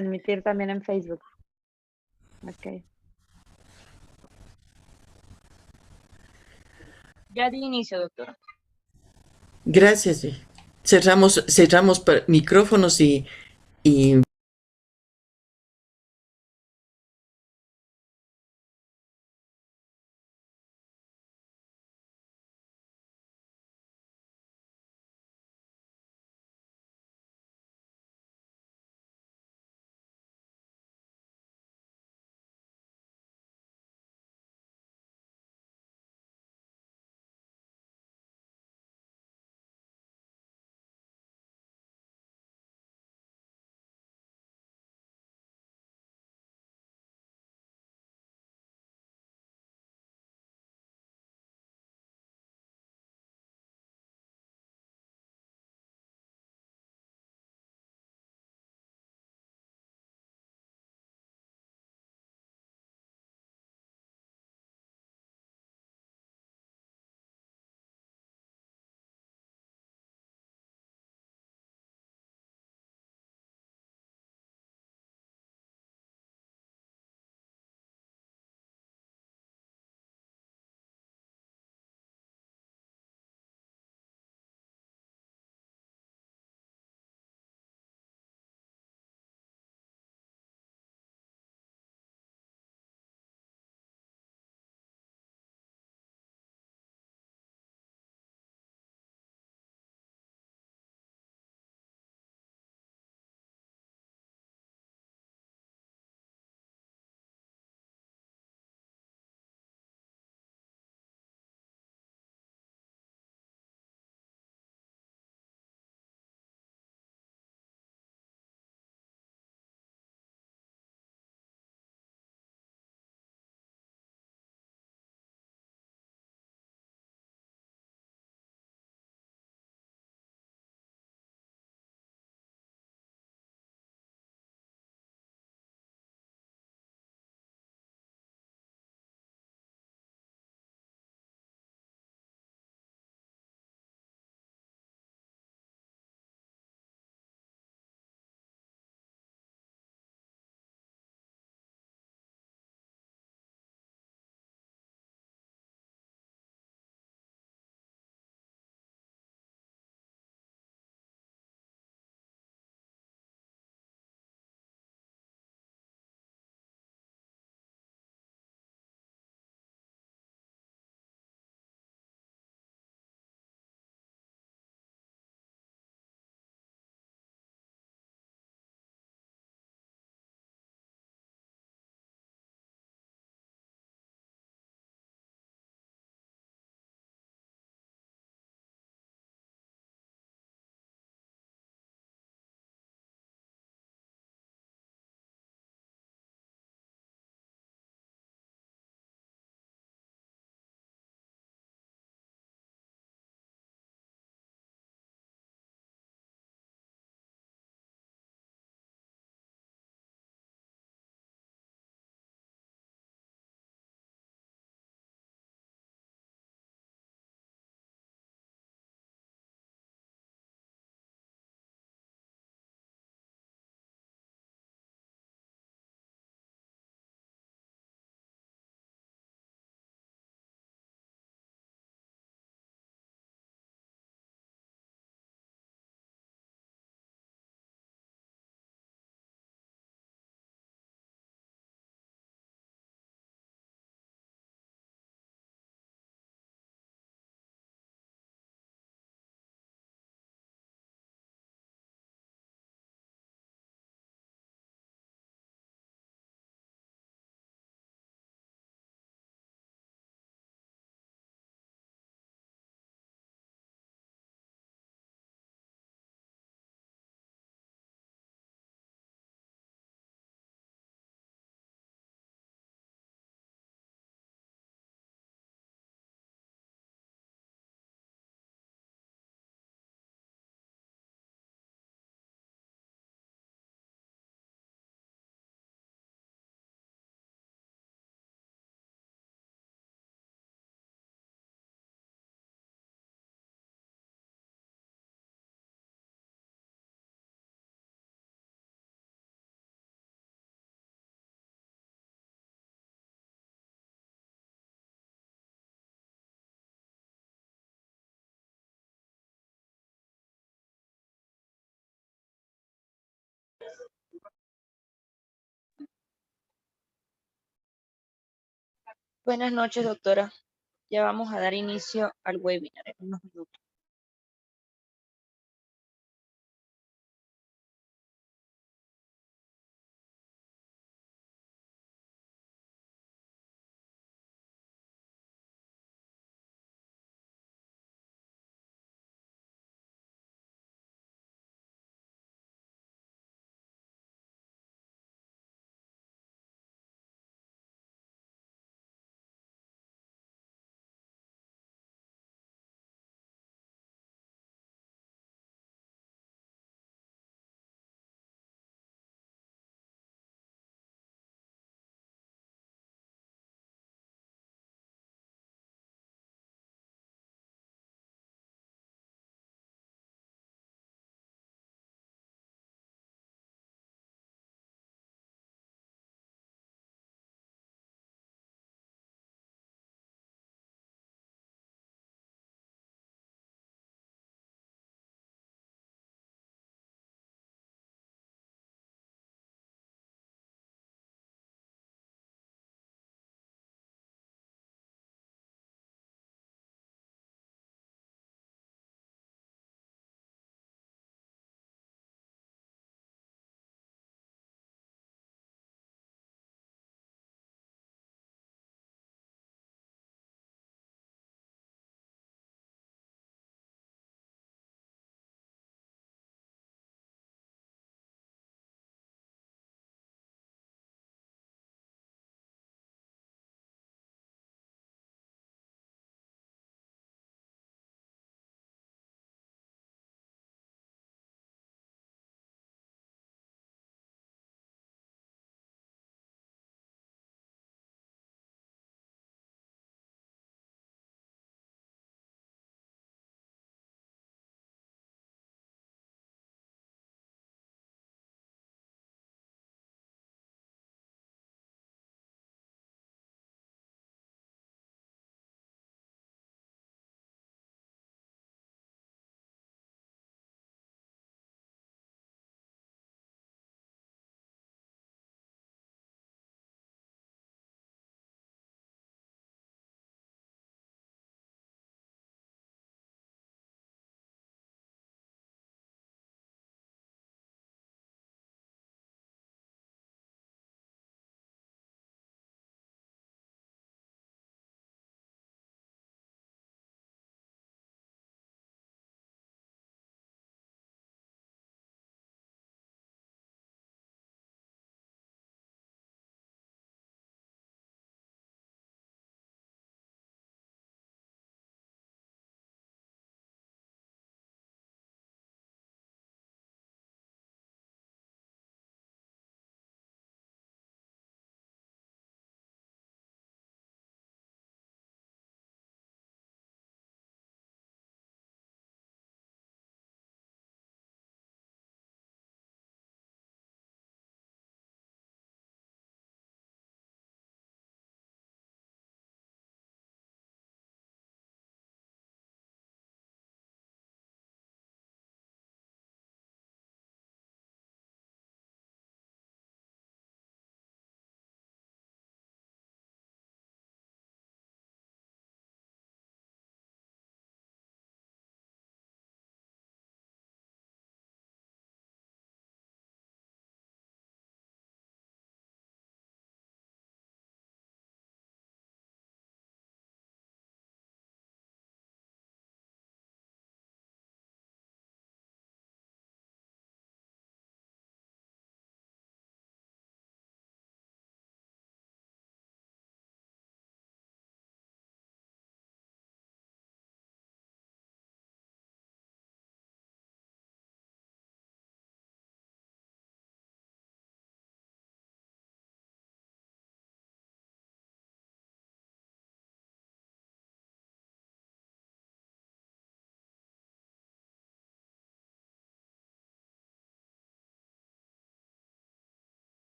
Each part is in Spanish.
Transmitir también en Facebook. Ok. Ya di inicio, doctora. Gracias. Cerramos micrófonos y Buenas noches, doctora. Ya vamos a dar inicio al webinar en unos minutos.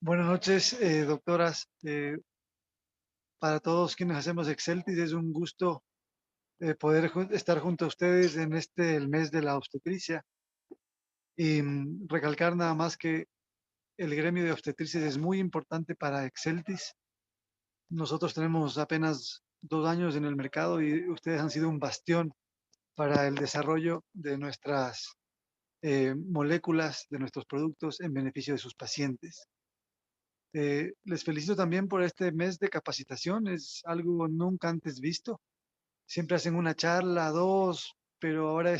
Buenas noches, doctoras. Para todos quienes hacemos Exceltis, es un gusto poder estar junto a ustedes en el mes de la obstetricia. Y recalcar nada más que el gremio de obstetrices es muy importante para Exceltis. Nosotros tenemos apenas 2 años en el mercado y ustedes han sido un bastión para el desarrollo de nuestras moléculas, de nuestros productos en beneficio de sus pacientes. Les felicito también por este mes de capacitación, es algo nunca antes visto. Siempre hacen una charla, 2, pero ahora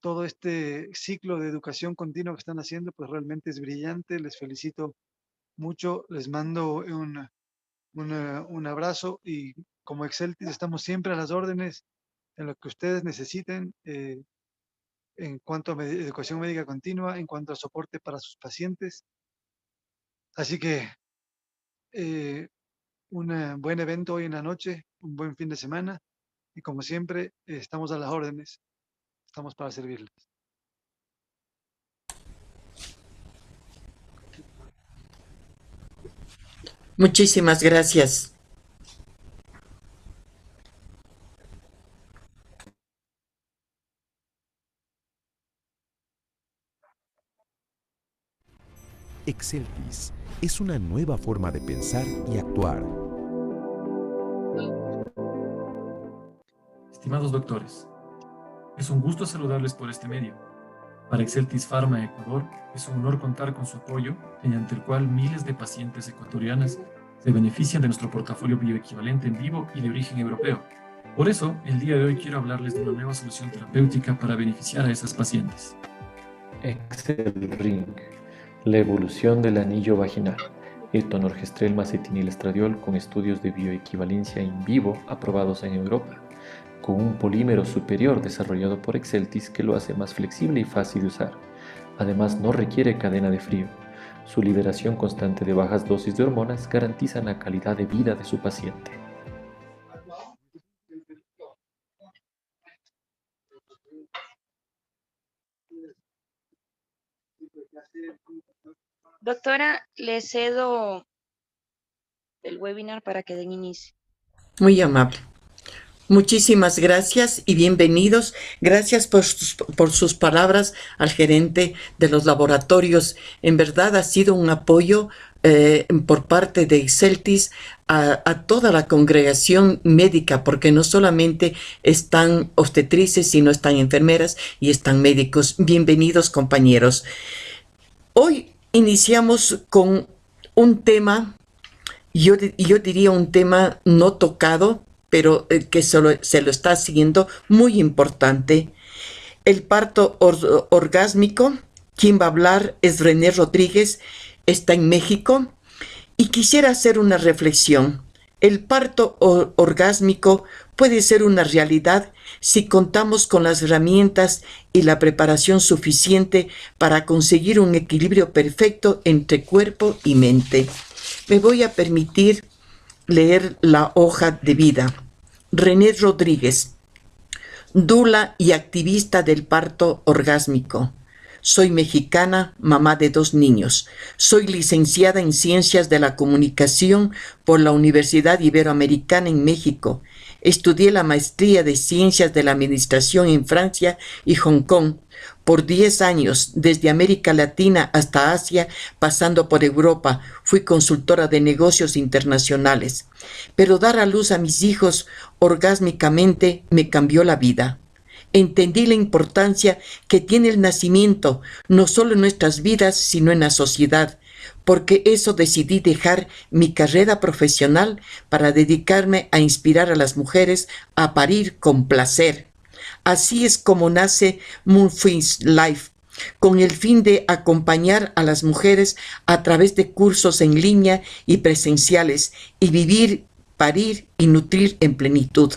todo este ciclo de educación continua que están haciendo, pues realmente es brillante. Les felicito mucho, les mando un abrazo y como Exceltis estamos siempre a las órdenes en lo que ustedes necesiten en cuanto a educación médica continua, en cuanto a soporte para sus pacientes. Así que un buen evento hoy en la noche, un buen fin de semana y como siempre estamos a las órdenes, estamos para servirles. Muchísimas gracias. Exceltis es una nueva forma de pensar y actuar. Estimados doctores, es un gusto saludarles por este medio. Para Exceltis Pharma Ecuador es un honor contar con su apoyo, mediante el cual miles de pacientes ecuatorianas se benefician de nuestro portafolio bioequivalente en vivo y de origen europeo. Por eso, el día de hoy quiero hablarles de una nueva solución terapéutica para beneficiar a esas pacientes. Excelring, la evolución del anillo vaginal, etonorgestrel más etinilestradiol con estudios de bioequivalencia in vivo aprobados en Europa, con un polímero superior desarrollado por Exceltis que lo hace más flexible y fácil de usar. Además, no requiere cadena de frío. Su liberación constante de bajas dosis de hormonas garantizan la calidad de vida de su paciente. Doctora, le cedo el webinar para que den inicio. Muy amable. Muchísimas gracias y bienvenidos. Gracias por sus palabras al gerente de los laboratorios. En verdad ha sido un apoyo por parte de Exceltis a toda la congregación médica, porque no solamente están obstetrices, sino están enfermeras y están médicos. Bienvenidos, compañeros. Hoy iniciamos con un tema, yo diría un tema no tocado, pero que se lo está siguiendo, muy importante. El parto orgásmico. Quien va a hablar es René Rodríguez, está en México. Y quisiera hacer una reflexión. El parto orgásmico puede ser una realidad si contamos con las herramientas y la preparación suficiente para conseguir un equilibrio perfecto entre cuerpo y mente. Me voy a permitir leer la hoja de vida. René Rodríguez, dula y activista del parto orgásmico. Soy mexicana, mamá de 2 niños. Soy licenciada en Ciencias de la Comunicación por la Universidad Iberoamericana en México. Estudié la maestría de Ciencias de la Administración en Francia y Hong Kong. Por 10 años, desde América Latina hasta Asia, pasando por Europa, fui consultora de negocios internacionales. Pero dar a luz a mis hijos orgásmicamente me cambió la vida. Entendí la importancia que tiene el nacimiento, no solo en nuestras vidas, sino en la sociedad. Porque eso decidí dejar mi carrera profesional para dedicarme a inspirar a las mujeres a parir con placer. Así es como nace Moonfins Life, con el fin de acompañar a las mujeres a través de cursos en línea y presenciales y vivir, parir y nutrir en plenitud.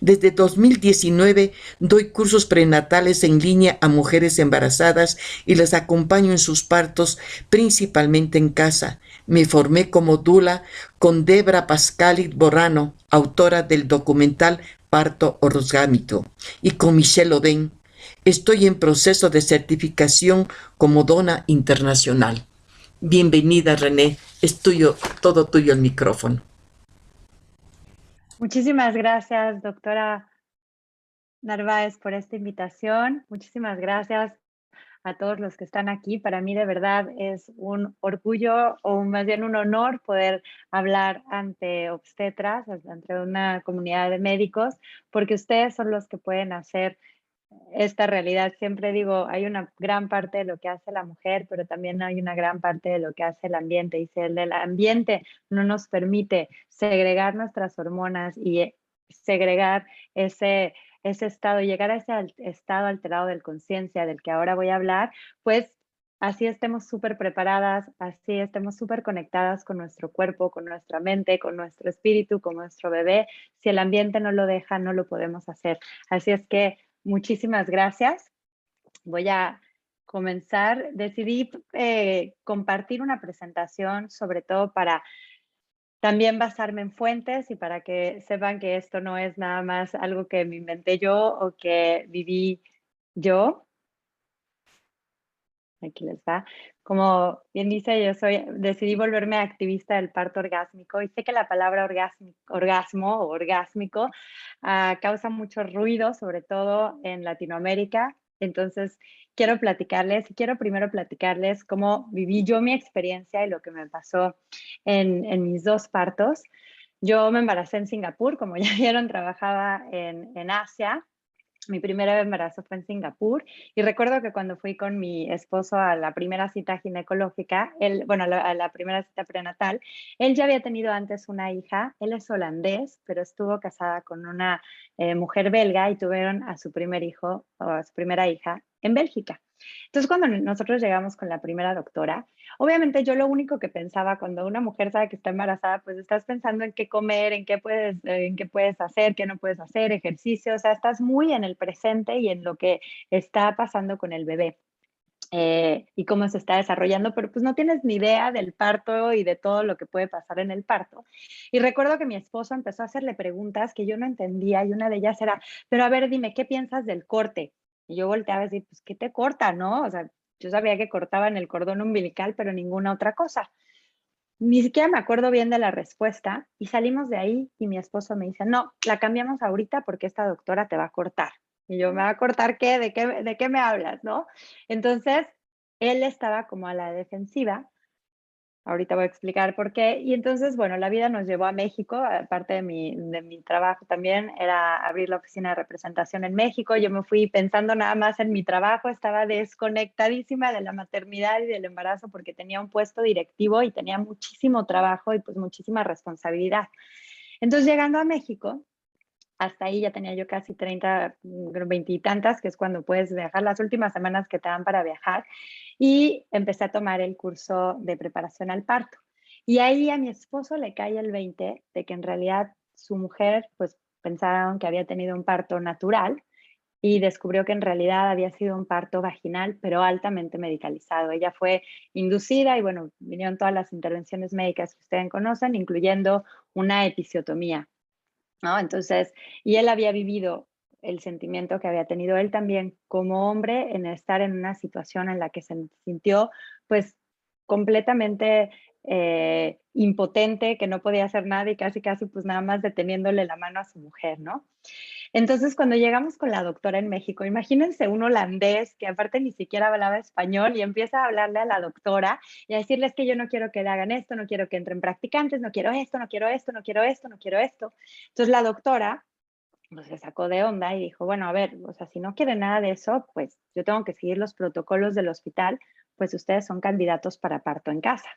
Desde 2019 doy cursos prenatales en línea a mujeres embarazadas y las acompaño en sus partos, principalmente en casa. Me formé como dula con Debra Pascalit Borrano, autora del documental parto orgánico. Y con Michelle Oden estoy en proceso de certificación como dona internacional. Bienvenida, René. Es tuyo, todo tuyo el micrófono. Muchísimas gracias, doctora Narváez, por esta invitación. Muchísimas gracias a todos los que están aquí. Para mí de verdad es un orgullo o más bien un honor poder hablar ante obstetras, ante una comunidad de médicos, porque ustedes son los que pueden hacer esta realidad. Siempre digo, hay una gran parte de lo que hace la mujer, pero también hay una gran parte de lo que hace el ambiente. Y si el ambiente no nos permite segregar nuestras hormonas y segregar ese estado, llegar a ese estado alterado de conciencia del que ahora voy a hablar, pues así estemos súper preparadas, así estemos súper conectadas con nuestro cuerpo, con nuestra mente, con nuestro espíritu, con nuestro bebé. Si el ambiente no lo deja, no lo podemos hacer. Así es que muchísimas gracias. Voy a comenzar. Decidí compartir una presentación, sobre todo para también basarme en fuentes y para que sepan que esto no es nada más algo que me inventé yo o que viví yo. Aquí les va. Como bien dice, decidí volverme activista del parto orgásmico y sé que la palabra orgasmo o orgásmico causa mucho ruido, sobre todo en Latinoamérica. Entonces, quiero primero platicarles cómo viví yo mi experiencia y lo que me pasó en mis dos partos. Yo me embaracé en Singapur, como ya vieron, trabajaba en Asia. Mi primer embarazo fue en Singapur y recuerdo que cuando fui con mi esposo a la primera cita ginecológica, a la primera cita prenatal, él ya había tenido antes una hija. Él es holandés, pero estuvo casada con una mujer belga y tuvieron a su primer hijo o a su primera hija en Bélgica. Entonces, cuando nosotros llegamos con la primera doctora, obviamente yo lo único que pensaba cuando una mujer sabe que está embarazada, pues estás pensando en qué comer, en qué puedes hacer, qué no puedes hacer, ejercicio, o sea, estás muy en el presente y en lo que está pasando con el bebé. Y cómo se está desarrollando, pero pues no tienes ni idea del parto y de todo lo que puede pasar en el parto. Y recuerdo que mi esposo empezó a hacerle preguntas que yo no entendía y una de ellas era, pero a ver, dime, ¿qué piensas del corte? Y yo volteaba y decía, pues, ¿qué te corta, no? O sea, yo sabía que cortaban el cordón umbilical, pero ninguna otra cosa. Ni siquiera me acuerdo bien de la respuesta y salimos de ahí y mi esposo me dice, no, la cambiamos ahorita porque esta doctora te va a cortar. Y yo, ¿me va a cortar qué? ¿De qué me hablas, no? Entonces, él estaba como a la defensiva. Ahorita voy a explicar por qué. Y entonces, bueno, la vida nos llevó a México. Aparte de mi trabajo también era abrir la oficina de representación en México. Yo me fui pensando nada más en mi trabajo. Estaba desconectadísima de la maternidad y del embarazo porque tenía un puesto directivo y tenía muchísimo trabajo y pues muchísima responsabilidad. Entonces, llegando a México, hasta ahí ya tenía yo casi 30, 20 y tantas, que es cuando puedes viajar, las últimas semanas que te dan para viajar, y empecé a tomar el curso de preparación al parto. Y ahí a mi esposo le cae el 20 de que en realidad su mujer, pues pensaron que había tenido un parto natural y descubrió que en realidad había sido un parto vaginal, pero altamente medicalizado. Ella fue inducida y bueno, vinieron todas las intervenciones médicas que ustedes conocen, incluyendo una episiotomía, ¿no? Entonces, y él había vivido el sentimiento que había tenido él también como hombre en estar en una situación en la que se sintió pues completamente impotente, que no podía hacer nada y casi pues nada más deteniéndole la mano a su mujer, ¿no? Entonces, cuando llegamos con la doctora en México, imagínense un holandés que aparte ni siquiera hablaba español y empieza a hablarle a la doctora y a decirles que yo no quiero que le hagan esto, no quiero que entren practicantes, no quiero esto, no quiero esto, no quiero esto, no quiero esto. Entonces la doctora pues se sacó de onda y dijo, bueno, a ver, o sea, si no quiere nada de eso, pues yo tengo que seguir los protocolos del hospital, pues ustedes son candidatos para parto en casa.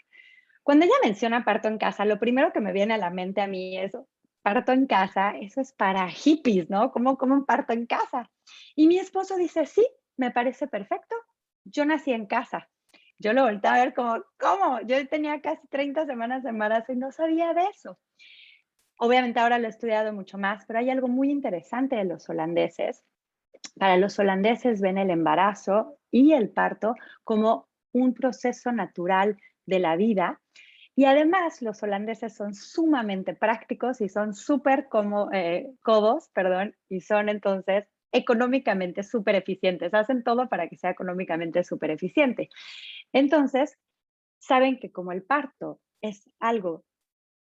Cuando ella menciona parto en casa, lo primero que me viene a la mente a mí es parto en casa, eso es para hippies, ¿no? ¿Cómo un parto en casa? Y mi esposo dice, sí, me parece perfecto. Yo nací en casa. Yo lo volteé a ver como, ¿cómo? Yo tenía casi 30 semanas de embarazo y no sabía de eso. Obviamente ahora lo he estudiado mucho más, pero hay algo muy interesante de los holandeses. Para los holandeses ven el embarazo y el parto como un proceso natural de la vida Y además los holandeses son sumamente prácticos y son súper codos, perdón, y son entonces económicamente súper eficientes. Hacen todo para que sea económicamente súper eficiente. Entonces, saben que como el parto es algo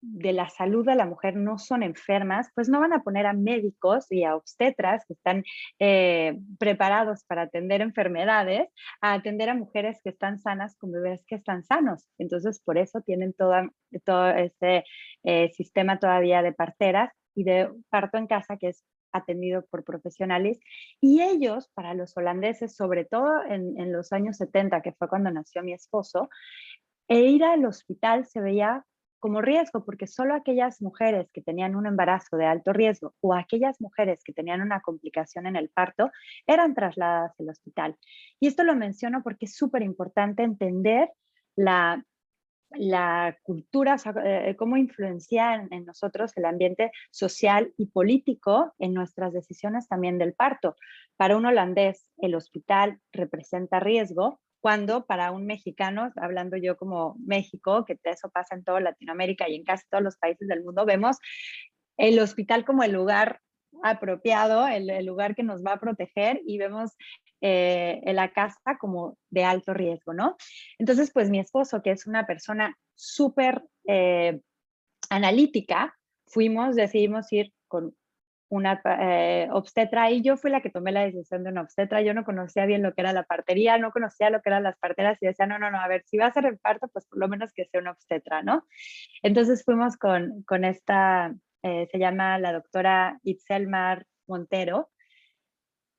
de la salud de la mujer, no son enfermas, pues no van a poner a médicos y a obstetras que están preparados para atender enfermedades, a atender a mujeres que están sanas con bebés que están sanos. Entonces, por eso tienen todo este sistema todavía de parteras y de parto en casa que es atendido por profesionales. Y ellos, para los holandeses, sobre todo en los años 70, que fue cuando nació mi esposo, ir al hospital se veía como riesgo, porque solo aquellas mujeres que tenían un embarazo de alto riesgo o aquellas mujeres que tenían una complicación en el parto eran trasladadas al hospital. Y esto lo menciono porque es súper importante entender la cultura, o sea, cómo influencia en nosotros el ambiente social y político en nuestras decisiones también del parto. Para un holandés, el hospital representa riesgo, cuando para un mexicano, hablando yo como México, que eso pasa en toda Latinoamérica y en casi todos los países del mundo, vemos el hospital como el lugar apropiado, el lugar que nos va a proteger, y vemos en la casa como de alto riesgo, ¿no? Entonces, pues mi esposo, que es una persona súper analítica, decidimos ir con una obstetra, y yo fui la que tomé la decisión de una obstetra. Yo no conocía bien lo que era la partería, no conocía lo que eran las parteras, y decía, no, a ver, si va a ser el parto, pues por lo menos que sea una obstetra, ¿no? Entonces fuimos con esta, se llama la doctora Itzelmar Montero,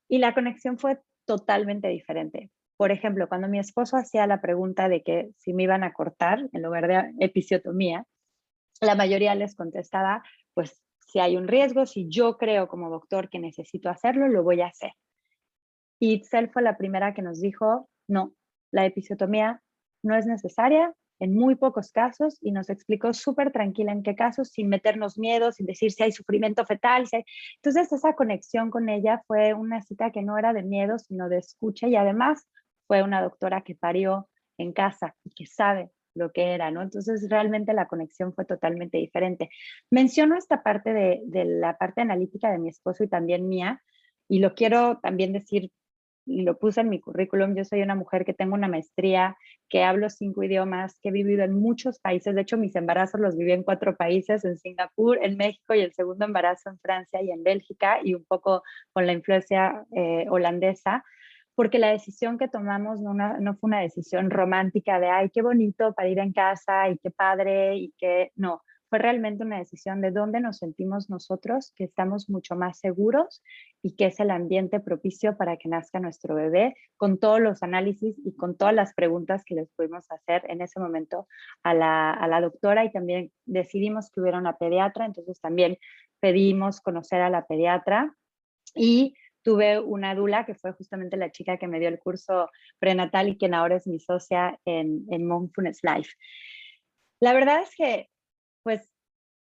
y la conexión fue totalmente diferente. Por ejemplo, cuando mi esposo hacía la pregunta de que si me iban a cortar en lugar de episiotomía, la mayoría les contestaba, pues si hay un riesgo, si yo creo como doctor que necesito hacerlo, lo voy a hacer. Y Itzel fue la primera que nos dijo, no, la episiotomía no es necesaria en muy pocos casos, y nos explicó súper tranquila en qué casos, sin meternos miedo, sin decir si hay sufrimiento fetal. Entonces esa conexión con ella fue una cita que no era de miedo, sino de escucha, y además fue una doctora que parió en casa y que sabe lo que era, ¿no? Entonces realmente la conexión fue totalmente diferente. Menciono esta parte de la parte analítica de mi esposo y también mía, y lo quiero también decir, lo puse en mi currículum. Yo soy una mujer que tengo una maestría, que hablo 5 idiomas, que he vivido en muchos países. De hecho, mis embarazos los viví en 4 países, en Singapur, en México, y el segundo embarazo en Francia y en Bélgica, y un poco con la influencia holandesa, porque la decisión que tomamos no fue una decisión romántica de, ay, qué bonito para ir en casa y qué padre y qué, no. Fue realmente una decisión de dónde nos sentimos nosotros, que estamos mucho más seguros y que es el ambiente propicio para que nazca nuestro bebé, con todos los análisis y con todas las preguntas que les pudimos hacer en ese momento a la doctora. Y también decidimos que hubiera una pediatra, entonces también pedimos conocer a la pediatra, y tuve una dula que fue justamente la chica que me dio el curso prenatal y quien ahora es mi socia en Mindfulness Life. La verdad es que pues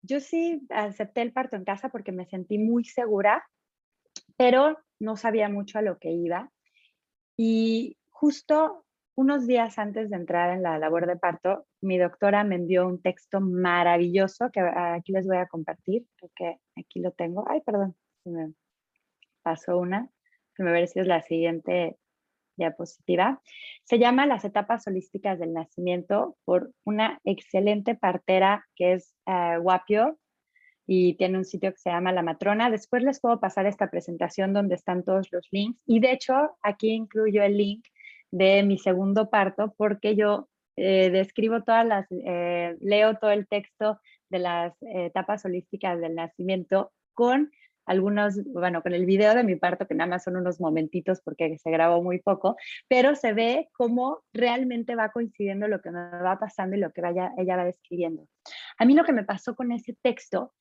yo sí acepté el parto en casa porque me sentí muy segura, pero no sabía mucho a lo que iba. Y justo unos días antes de entrar en la labor de parto, mi doctora me envió un texto maravilloso que aquí les voy a compartir, porque aquí lo tengo. Ay, perdón, se me pasó una. Déjame ver si es la siguiente diapositiva. Se llama Las etapas holísticas del nacimiento, por una excelente partera que es Wapio, y tiene un sitio que se llama La Matrona. Después les puedo pasar esta presentación donde están todos los links, y de hecho aquí incluyo el link de mi segundo parto, porque yo describo leo todo el texto de las etapas holísticas del nacimiento con con el video de mi parto, que nada más son unos momentitos porque se grabó muy poco, pero se ve cómo realmente va coincidiendo lo que me va pasando y lo que ella va describiendo. A mí lo que me pasó con ese texto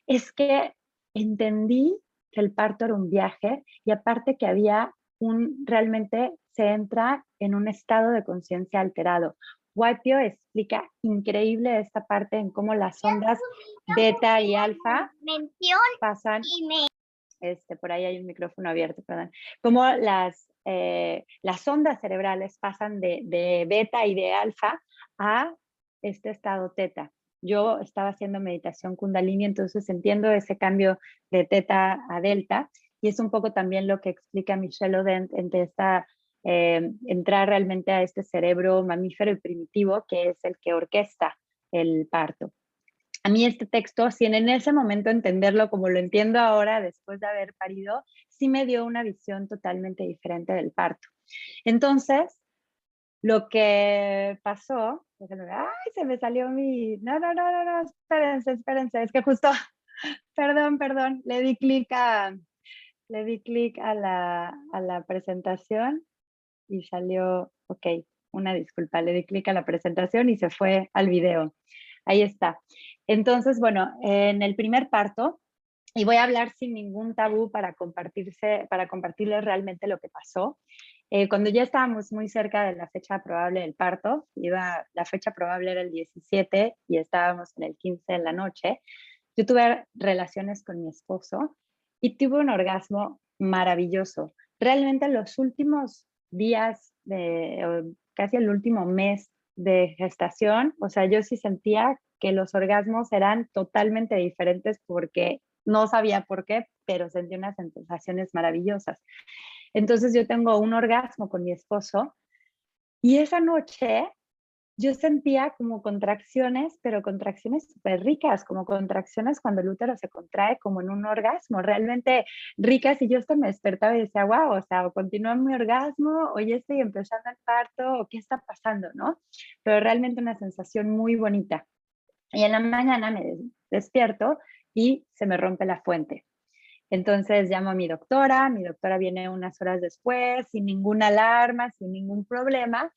es que entendí que el parto era un viaje, y aparte que realmente se entra en un estado de conciencia alterado. Wapio explica increíble esta parte en cómo las ondas beta y alfa pasan, por ahí hay un micrófono abierto, perdón, cómo las ondas cerebrales pasan de beta y de alfa a este estado teta. Yo estaba haciendo meditación Kundalini, entonces entiendo ese cambio de teta a delta, y es un poco también lo que explica Michelle Odent entre entrar realmente a este cerebro mamífero y primitivo, que es el que orquesta el parto. A mí este texto, sin en ese momento entenderlo como lo entiendo ahora, después de haber parido, sí me dio una visión totalmente diferente del parto. Entonces, lo que pasó, ay, se me salió mi, no, espérense, es que justo, perdón, le di clic a la presentación y salió, ok, una disculpa, le di clic a la presentación y se fue al video. Ahí está. Entonces, bueno, en el primer parto, y voy a hablar sin ningún tabú para compartirles realmente lo que pasó. Cuando ya estábamos muy cerca de la fecha probable del parto, la fecha probable era el 17 y estábamos en el 15 de la noche, yo tuve relaciones con mi esposo y tuve un orgasmo maravilloso. Realmente los últimos días, casi el último mes de gestación, o sea, yo sí sentía que los orgasmos eran totalmente diferentes porque no sabía por qué, pero sentí unas sensaciones maravillosas. Entonces yo tengo un orgasmo con mi esposo y esa noche yo sentía como contracciones, pero contracciones súper ricas, como contracciones cuando el útero se contrae como en un orgasmo, realmente ricas, y yo hasta me despertaba y decía, wow, o sea, o continúa mi orgasmo, o ya estoy empezando el parto, o qué está pasando, ¿no? Pero realmente una sensación muy bonita. Y en la mañana me despierto y se me rompe la fuente. Entonces llamo a mi doctora viene unas horas después, sin ninguna alarma, sin ningún problema,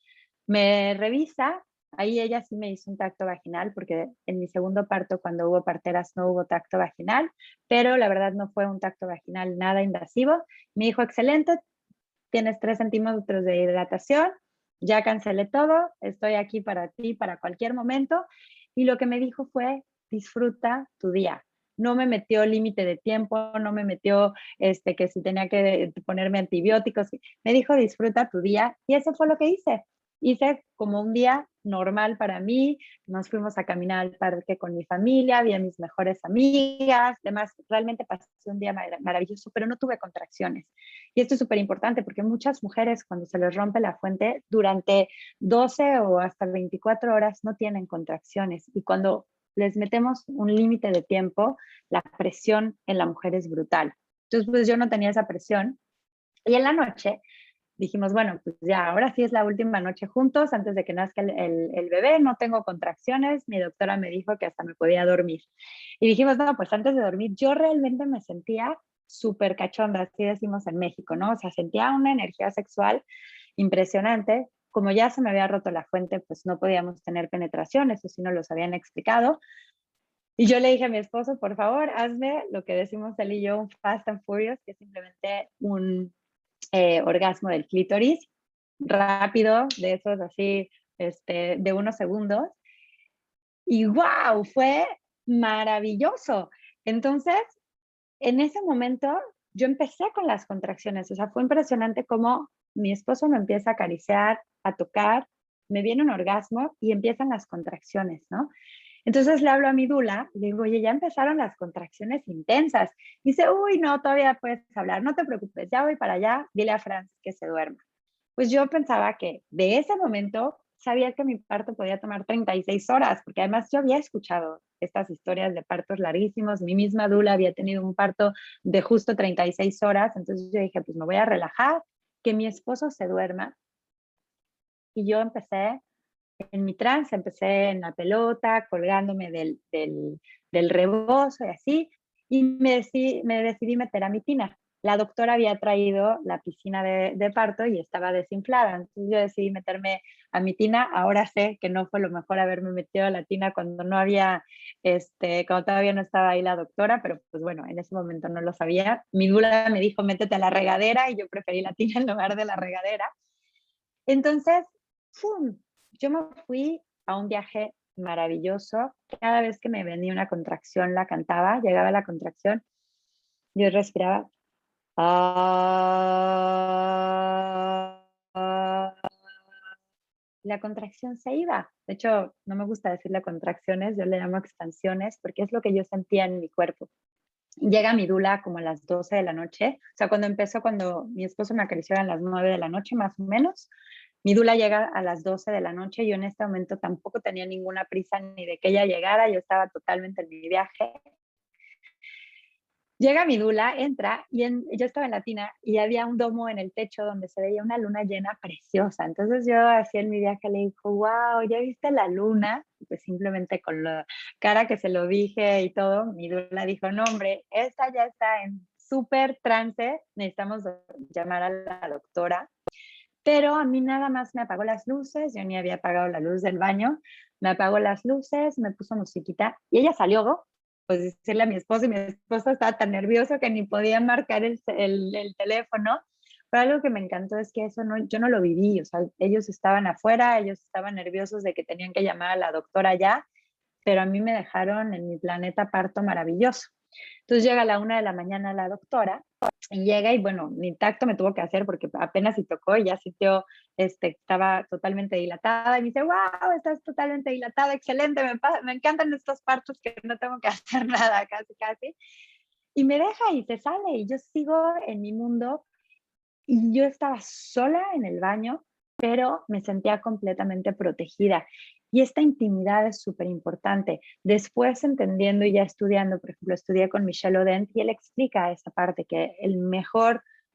me revisa, ahí ella sí me hizo un tacto vaginal, porque en mi segundo parto, cuando hubo parteras, no hubo tacto vaginal, pero la verdad no fue un tacto vaginal nada invasivo. Me dijo, excelente, tienes 3 centímetros de hidratación, ya cancelé todo, estoy aquí para ti, para cualquier momento. Y lo que me dijo fue, disfruta tu día. No me metió límite de tiempo, no me metió que si tenía que ponerme antibióticos. Me dijo, disfruta tu día. Y eso fue lo que hice. Hice como un día normal para mí. Nos fuimos a caminar al parque con mi familia, vi a mis mejores amigas, demás. Realmente pasé un día maravilloso, pero no tuve contracciones. Y esto es súper importante porque muchas mujeres cuando se les rompe la fuente durante 12 o hasta 24 horas no tienen contracciones. Y cuando les metemos un límite de tiempo, la presión en la mujer es brutal. Entonces, pues yo no tenía esa presión. Y en la noche dijimos, bueno, pues ya, ahora sí es la última noche juntos, antes de que nazca el bebé, no tengo contracciones, mi doctora me dijo que hasta me podía dormir. Y dijimos, no, pues antes de dormir, yo realmente me sentía súper cachonda, así decimos en México, ¿no? O sea, sentía una energía sexual impresionante. Como ya se me había roto la fuente, pues no podíamos tener penetración, eso sí nos los habían explicado. Y yo le dije a mi esposo, por favor, hazme lo que decimos él y yo, un Fast and Furious, que es simplemente un orgasmo del clítoris, rápido, de esos así, de unos segundos. Y wow, fue maravilloso. Entonces, en ese momento, yo empecé con las contracciones. O sea, fue impresionante cómo mi esposo me empieza a acariciar, a tocar, me viene un orgasmo y empiezan las contracciones, ¿no? Entonces le hablo a mi dula, le digo, oye, ya empezaron las contracciones intensas. Dice, uy, no, todavía puedes hablar, no te preocupes, ya voy para allá, dile a Franz que se duerma. Pues yo pensaba que de ese momento sabía que mi parto podía tomar 36 horas, porque además yo había escuchado estas historias de partos larguísimos, mi misma dula había tenido un parto de justo 36 horas, entonces yo dije, pues me voy a relajar, que mi esposo se duerma. Y yo empecé en mi trance, empecé en la pelota, colgándome del rebozo y así, y me decidí meter a mi tina. La doctora había traído la piscina de parto y estaba desinflada, entonces yo decidí meterme a mi tina. Ahora sé que no fue lo mejor haberme metido a la tina cuando no había, cuando todavía no estaba ahí la doctora, pero pues bueno, en ese momento no lo sabía. Mi dula me dijo, métete a la regadera, y yo preferí la tina en lugar de la regadera. Entonces, ¡fum! Yo me fui a un viaje maravilloso. Cada vez que me venía una contracción, la cantaba, llegaba la contracción, yo respiraba. Ah, ah, la contracción se iba. De hecho, no me gusta decirle contracciones, yo le llamo expansiones, porque es lo que yo sentía en mi cuerpo. Llega mi dula como a las 12 de la noche, o sea, cuando mi esposo me acarició a las 9 de la noche más o menos, mi dula llega a las 12 de la noche, yo en este momento tampoco tenía ninguna prisa ni de que ella llegara, yo estaba totalmente en mi viaje. Llega mi dula, entra, y yo estaba en la tina y había un domo en el techo donde se veía una luna llena preciosa. Entonces yo así en mi viaje le dijo, wow, ¿ya viste la luna? Y pues simplemente con la cara que se lo dije y todo, mi dula dijo, no hombre, esta ya está en súper trance, necesitamos llamar a la doctora. Pero a mí nada más me apagó las luces, yo ni había apagado la luz del baño, me apagó las luces, me puso musiquita y ella salió, pues decirle a mi esposo, y mi esposo estaba tan nervioso que ni podía marcar el teléfono. Pero algo que me encantó es que eso no, yo no lo viví, o sea, ellos estaban afuera, ellos estaban nerviosos de que tenían que llamar a la doctora ya, pero a mí me dejaron en mi planeta parto maravilloso. Entonces llega a la 1 de la mañana la doctora y llega y bueno, ni tacto me tuvo que hacer porque apenas si tocó y ya sintió, estaba totalmente dilatada y me dice, wow, estás totalmente dilatada, excelente, me encantan estos partos que no tengo que hacer nada, casi, casi. Y me deja y se sale y yo sigo en mi mundo y yo estaba sola en el baño, pero me sentía completamente protegida. Y esta intimidad es súper importante. Después entendiendo y ya estudiando, por ejemplo, estudié con Michel Odent y él explica esa parte, que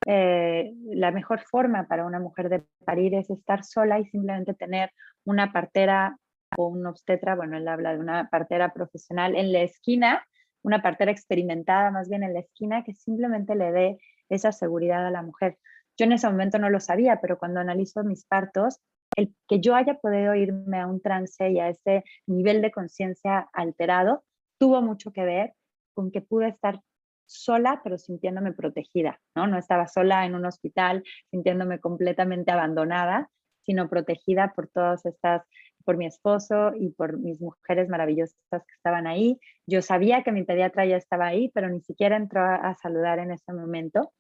la mejor forma para una mujer de parir es estar sola y simplemente tener una partera o un obstetra, bueno, él habla de una partera profesional en la esquina, una partera experimentada más bien en la esquina, que simplemente le dé esa seguridad a la mujer. Yo en ese momento no lo sabía, pero cuando analizo mis partos, el que yo haya podido irme a un trance y a ese nivel de conciencia alterado, tuvo mucho que ver con que pude estar sola, pero sintiéndome protegida, ¿no? No estaba sola en un hospital, sintiéndome completamente abandonada, sino protegida por mi esposo y por mis mujeres maravillosas que estaban ahí. Yo sabía que mi pediatra ya estaba ahí, pero ni siquiera entró a saludar en ese momento.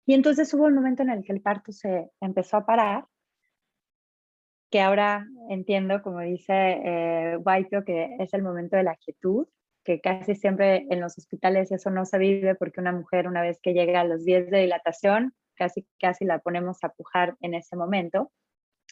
Y entonces hubo un momento en el que el parto se empezó a parar, que ahora entiendo, como dice Waito, que es el momento de la quietud, que casi siempre en los hospitales eso no se vive porque una mujer una vez que llega a los 10 de dilatación, casi la ponemos a pujar en ese momento.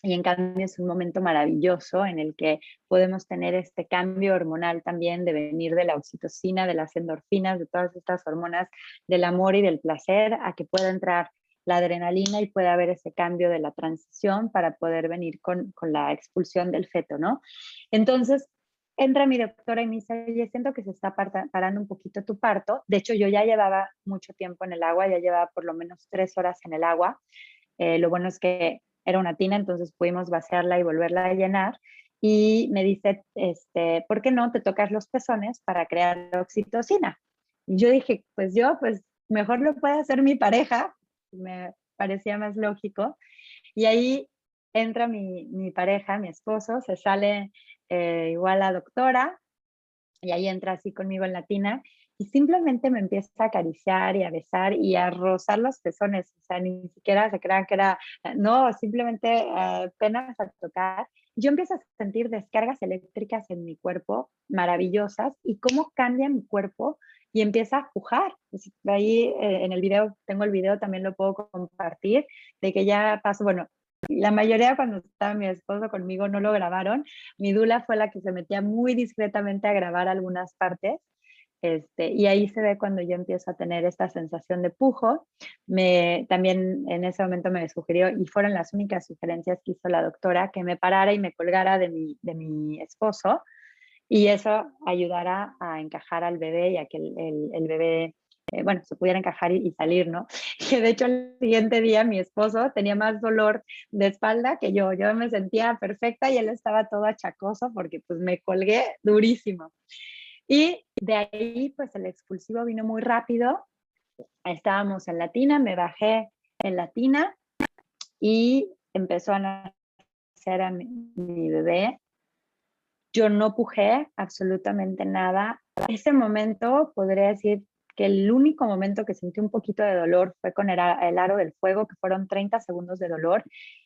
Y en cambio es un momento maravilloso en el que podemos tener este cambio hormonal también de venir de la oxitocina, de las endorfinas, de todas estas hormonas del amor y del placer, a que pueda entrar la adrenalina y pueda haber ese cambio de la transición para poder venir con la expulsión del feto, ¿no? Entonces, entra mi doctora y me dice, oye, siento que se está parando un poquito tu parto. De hecho, yo ya llevaba mucho tiempo en el agua, ya llevaba por lo menos 3 horas en el agua. Lo bueno es que era una tina, entonces pudimos vaciarla y volverla a llenar. Y me dice, ¿por qué no te tocas los pezones para crear oxitocina? Y yo dije, pues mejor lo puede hacer mi pareja, me parecía más lógico. Y ahí entra mi pareja, mi esposo, se sale igual la doctora, y ahí entra así conmigo en la tina, y simplemente me empieza a acariciar y a besar y a rozar los pezones, o sea, ni siquiera se crean que era, no, simplemente apenas a tocar. Yo empiezo a sentir descargas eléctricas en mi cuerpo maravillosas y cómo cambia mi cuerpo y empieza a pujar. Pues ahí en el video, tengo el video, también lo puedo compartir, de que ya paso, bueno, la mayoría cuando estaba mi esposo conmigo no lo grabaron. Mi dula fue la que se metía muy discretamente a grabar algunas partes. Y ahí se ve cuando yo empiezo a tener esta sensación de pujo. También en ese momento me sugirió, y fueron las únicas sugerencias que hizo la doctora, que me parara y me colgara de mi esposo, y eso ayudara a encajar al bebé y a que el bebé, se pudiera encajar y salir, ¿no? Que de hecho el siguiente día mi esposo tenía más dolor de espalda que yo me sentía perfecta y él estaba todo achacoso porque pues me colgué durísimo. Y de ahí pues el expulsivo vino muy rápido, estábamos en la tina, me bajé en la tina y empezó a nacer a mi bebé. Yo no pujé absolutamente nada. Ese momento podría decir que el único momento que sentí un poquito de dolor fue con el aro del fuego, que fueron 30 segundos de dolor,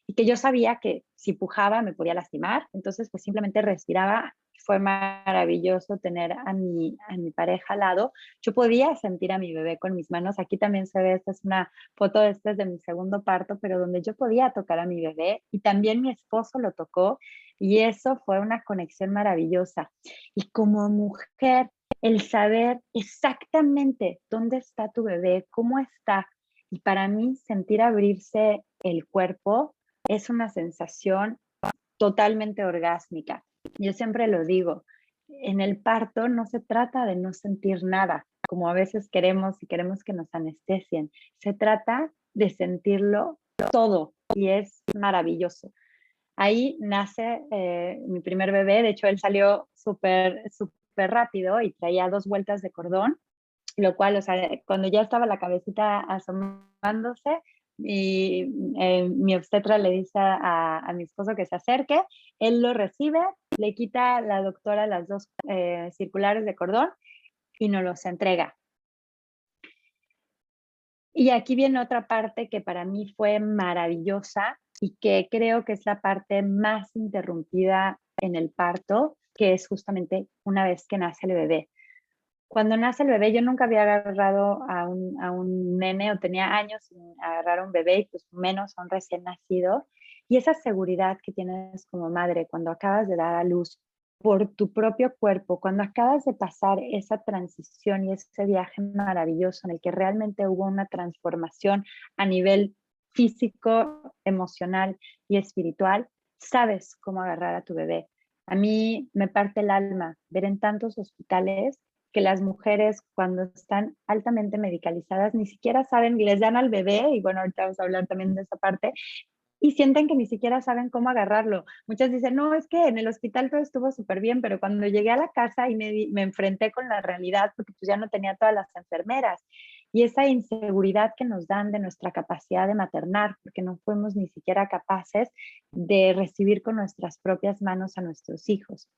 y que yo sabía que si pujaba me podía lastimar, entonces pues simplemente respiraba. Fue maravilloso tener a mi pareja al lado. Yo podía sentir a mi bebé con mis manos. Aquí también se ve, esta es una foto de este es de mi segundo parto, pero donde yo podía tocar a mi bebé y también mi esposo lo tocó y eso fue una conexión maravillosa. Y como mujer, el saber exactamente dónde está tu bebé, cómo está, y para mí sentir abrirse el cuerpo es una sensación totalmente orgásmica. Yo siempre lo digo, en el parto no se trata de no sentir nada, como a veces queremos y queremos que nos anestesien. Se trata de sentirlo todo y es maravilloso. Ahí nace mi primer bebé, de hecho él salió súper rápido y traía 2 vueltas de cordón, lo cual, o sea, cuando ya estaba la cabecita asomándose, y mi obstetra le dice a mi esposo que se acerque, él lo recibe, le quita la doctora las 2 circulares de cordón y nos los entrega. Y aquí viene otra parte que para mí fue maravillosa y que creo que es la parte más interrumpida en el parto, que es justamente una vez que nace el bebé. Cuando nace el bebé, yo nunca había agarrado a un nene, o tenía años sin agarrar a un bebé, y pues menos a un recién nacido. Y esa seguridad que tienes como madre cuando acabas de dar a luz por tu propio cuerpo, cuando acabas de pasar esa transición y ese viaje maravilloso en el que realmente hubo una transformación a nivel físico, emocional y espiritual, sabes cómo agarrar a tu bebé. A mí me parte el alma ver en tantos hospitales que las mujeres cuando están altamente medicalizadas ni siquiera saben, les dan al bebé, y bueno, ahorita vamos a hablar también de esa parte, y sienten que ni siquiera saben cómo agarrarlo. Muchas dicen, no, es que en el hospital todo estuvo súper bien, pero cuando llegué a la casa y me enfrenté con la realidad, porque pues ya no tenía todas las enfermeras, y esa inseguridad que nos dan de nuestra capacidad de maternar, porque no fuimos ni siquiera capaces de recibir con nuestras propias manos a nuestros hijos.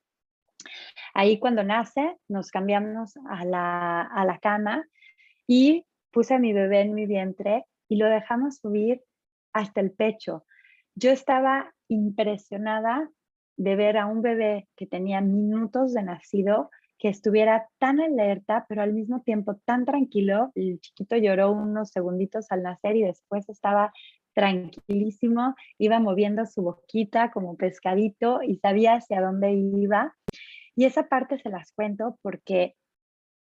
Ahí cuando nace, nos cambiamos a la cama y puse a mi bebé en mi vientre y lo dejamos subir hasta el pecho. Yo estaba impresionada de ver a un bebé que tenía minutos de nacido, que estuviera tan alerta, pero al mismo tiempo tan tranquilo. El chiquito lloró unos segunditos al nacer y después estaba tranquilísimo, iba moviendo su boquita como pescadito y sabía hacia dónde iba. Y esa parte se las cuento porque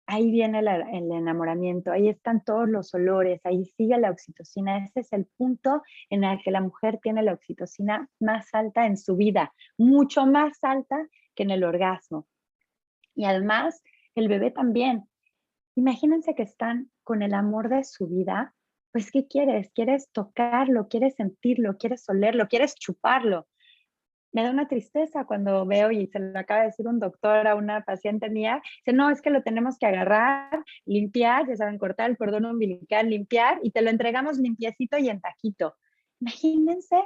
ahí viene el enamoramiento, ahí están todos los olores, ahí sigue la oxitocina. Ese es el punto en el que la mujer tiene la oxitocina más alta en su vida, mucho más alta que en el orgasmo. Y además, el bebé también. Imagínense que están con el amor de su vida, pues ¿qué quieres? ¿Quieres tocarlo? ¿Quieres sentirlo? ¿Quieres olerlo? ¿Quieres chuparlo? Me da una tristeza cuando veo, y se lo acaba de decir un doctor a una paciente mía, dice, no, es que lo tenemos que agarrar, limpiar, ya saben, cortar el cordón umbilical, limpiar, y te lo entregamos limpiecito y en taquito. Imagínense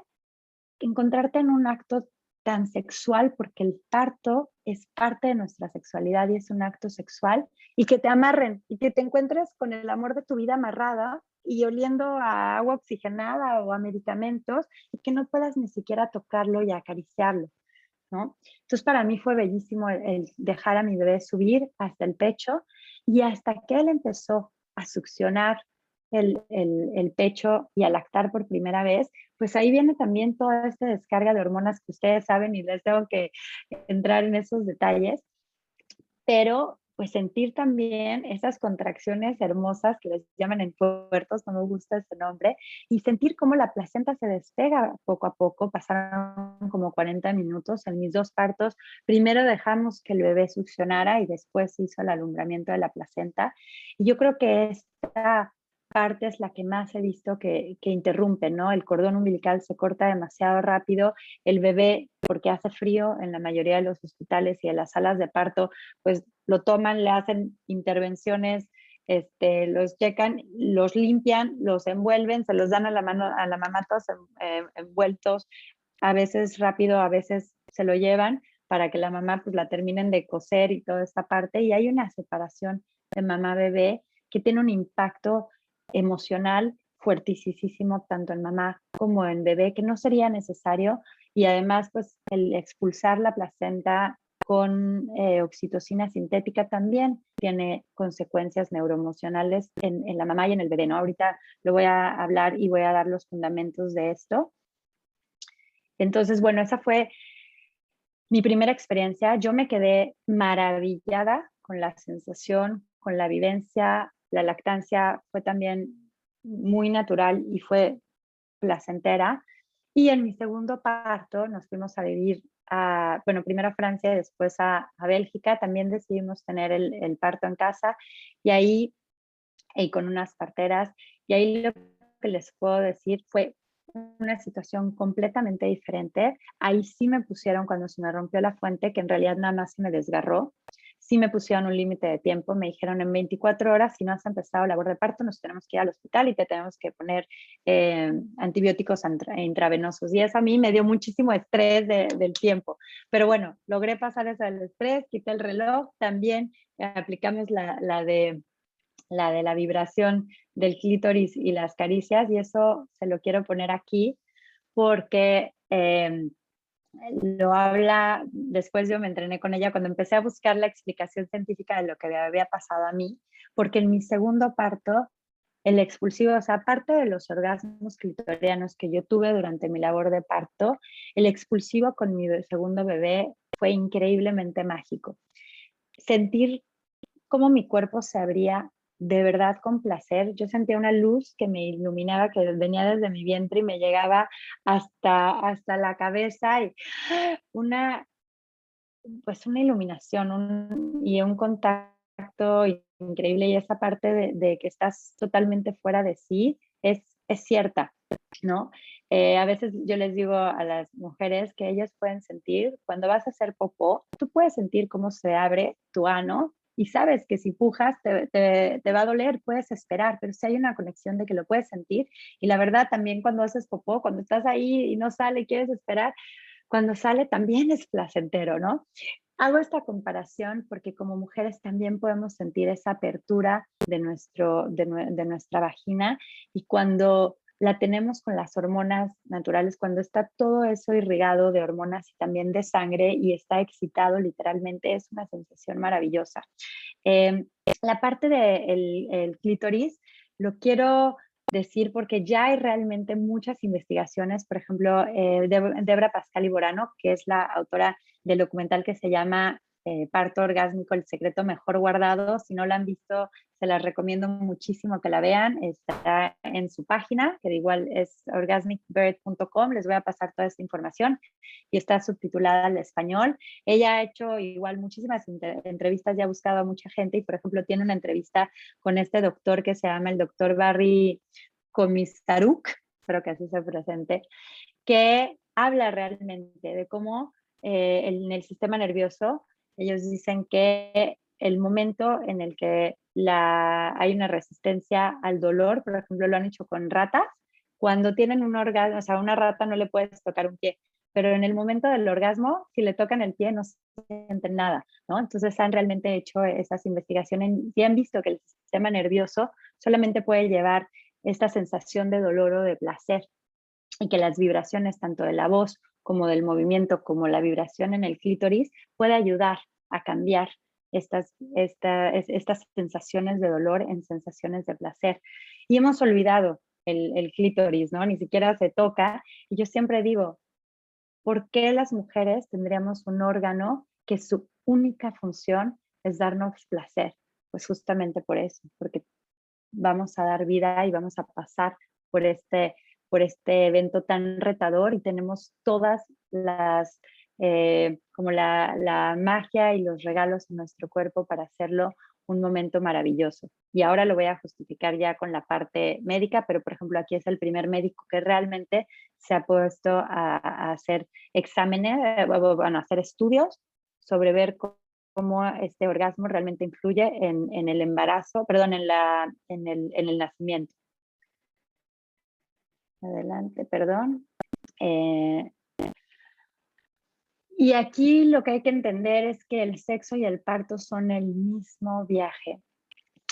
encontrarte en un acto tan sexual, porque el parto es parte de nuestra sexualidad y es un acto sexual, y que te amarren y que te encuentres con el amor de tu vida amarrada y oliendo a agua oxigenada o a medicamentos y que no puedas ni siquiera tocarlo y acariciarlo, ¿no? Entonces para mí fue bellísimo el dejar a mi bebé subir hasta el pecho, y hasta que él empezó a succionar el pecho y a lactar por primera vez, pues ahí viene también toda esta descarga de hormonas que ustedes saben y les tengo que entrar en esos detalles, pero pues sentir también esas contracciones hermosas que les llaman en puertos, no me gusta ese nombre, y sentir cómo la placenta se despega poco a poco. Pasaron como 40 minutos en mis 2 partos. Primero dejamos que el bebé succionara y después se hizo el alumbramiento de la placenta. Y yo creo que esta parte es la que más he visto que interrumpe, ¿no? El cordón umbilical se corta demasiado rápido, el bebé, porque hace frío en la mayoría de los hospitales y en las salas de parto, pues lo toman, le hacen intervenciones, los checan, los limpian, los envuelven, se los dan a la mamá todos envueltos, a veces rápido, a veces se lo llevan para que la mamá pues la terminen de coser y toda esta parte, y hay una separación de mamá-bebé que tiene un impacto emocional fuertísimo tanto en mamá como en bebé, que no sería necesario, y además pues el expulsar la placenta con oxitocina sintética también tiene consecuencias neuroemocionales en la mamá y en el bebé, ¿no? Ahorita lo voy a hablar y voy a dar los fundamentos de esto. Entonces, bueno, esa fue mi primera experiencia. Yo me quedé maravillada con la sensación, con la vivencia. La lactancia fue también muy natural y fue placentera. Y en mi segundo parto nos fuimos a vivir bueno, primero a Francia y después a Bélgica. También decidimos tener el parto en casa y ahí, y con unas parteras, y ahí lo que les puedo decir fue una situación completamente diferente. Ahí sí me pusieron, cuando se me rompió la fuente, que en realidad nada más se me desgarró, sí me pusieron un límite de tiempo, me dijeron en 24 horas, si no has empezado labor de parto, nos tenemos que ir al hospital y te tenemos que poner antibióticos intravenosos. Y eso a mí me dio muchísimo estrés del tiempo. Pero bueno, logré pasar ese estrés, quité el reloj, también aplicamos la de la vibración del clítoris y las caricias, y eso se lo quiero poner aquí porque lo habla, después yo me entrené con ella cuando empecé a buscar la explicación científica de lo que había pasado a mí, porque en mi segundo parto, el expulsivo, o sea, aparte de los orgasmos clitorianos que yo tuve durante mi labor de parto, el expulsivo con mi segundo bebé fue increíblemente mágico. Sentir cómo mi cuerpo se abría de verdad con placer. Yo sentía una luz que me iluminaba, que venía desde mi vientre y me llegaba hasta la cabeza, y una, pues una iluminación y un contacto increíble. Y esa parte de que estás totalmente fuera de sí es cierta, ¿no? A veces yo les digo a las mujeres que ellas pueden sentir, cuando vas a hacer popó, tú puedes sentir cómo se abre tu ano y sabes que si pujas te va a doler, puedes esperar, pero si hay una conexión de que lo puedes sentir. Y la verdad también cuando haces popó, cuando estás ahí y no sale y quieres esperar, cuando sale también es placentero, ¿no? Hago esta comparación porque como mujeres también podemos sentir esa apertura de nuestra vagina, y cuando la tenemos con las hormonas naturales, cuando está todo eso irrigado de hormonas y también de sangre y está excitado literalmente, es una sensación maravillosa. La parte del clítoris lo quiero decir porque ya hay realmente muchas investigaciones. Por ejemplo, Debra Pascal Iborano, que es la autora del documental que se llama Parto Orgásmico, el secreto mejor guardado. Si no la han visto, se las recomiendo muchísimo que la vean. Está en su página, que igual es orgasmicbirth.com. Les voy a pasar toda esta información y está subtitulada al español. Ella ha hecho igual muchísimas entrevistas, ya ha buscado a mucha gente, y por ejemplo tiene una entrevista con este doctor que se llama el doctor Barry Komisaruk, espero que así se presente, que habla realmente de cómo en el sistema nervioso ellos dicen que el momento en el que hay una resistencia al dolor, por ejemplo lo han hecho con ratas, cuando tienen un orgasmo, o sea, a una rata no le puedes tocar un pie, pero en el momento del orgasmo, si le tocan el pie, no sienten nada, ¿no? Entonces han realmente hecho esas investigaciones y han visto que el sistema nervioso solamente puede llevar esta sensación de dolor o de placer, y que las vibraciones tanto de la voz como del movimiento, como la vibración en el clítoris, puede ayudar a cambiar estas sensaciones de dolor en sensaciones de placer. Y hemos olvidado el clítoris, ¿no? Ni siquiera se toca. Y yo siempre digo, ¿por qué las mujeres tendríamos un órgano que su única función es darnos placer? Pues justamente por eso, porque vamos a dar vida y vamos a pasar por este evento tan retador, y tenemos todas las, como la magia y los regalos en nuestro cuerpo para hacerlo un momento maravilloso. Y ahora lo voy a justificar ya con la parte médica, pero por ejemplo aquí es el primer médico que realmente se ha puesto a hacer exámenes, bueno, a hacer estudios sobre ver cómo este orgasmo realmente influye en el embarazo, perdón, en el nacimiento. Adelante, perdón. Y aquí lo que hay que entender es que el sexo y el parto son el mismo viaje.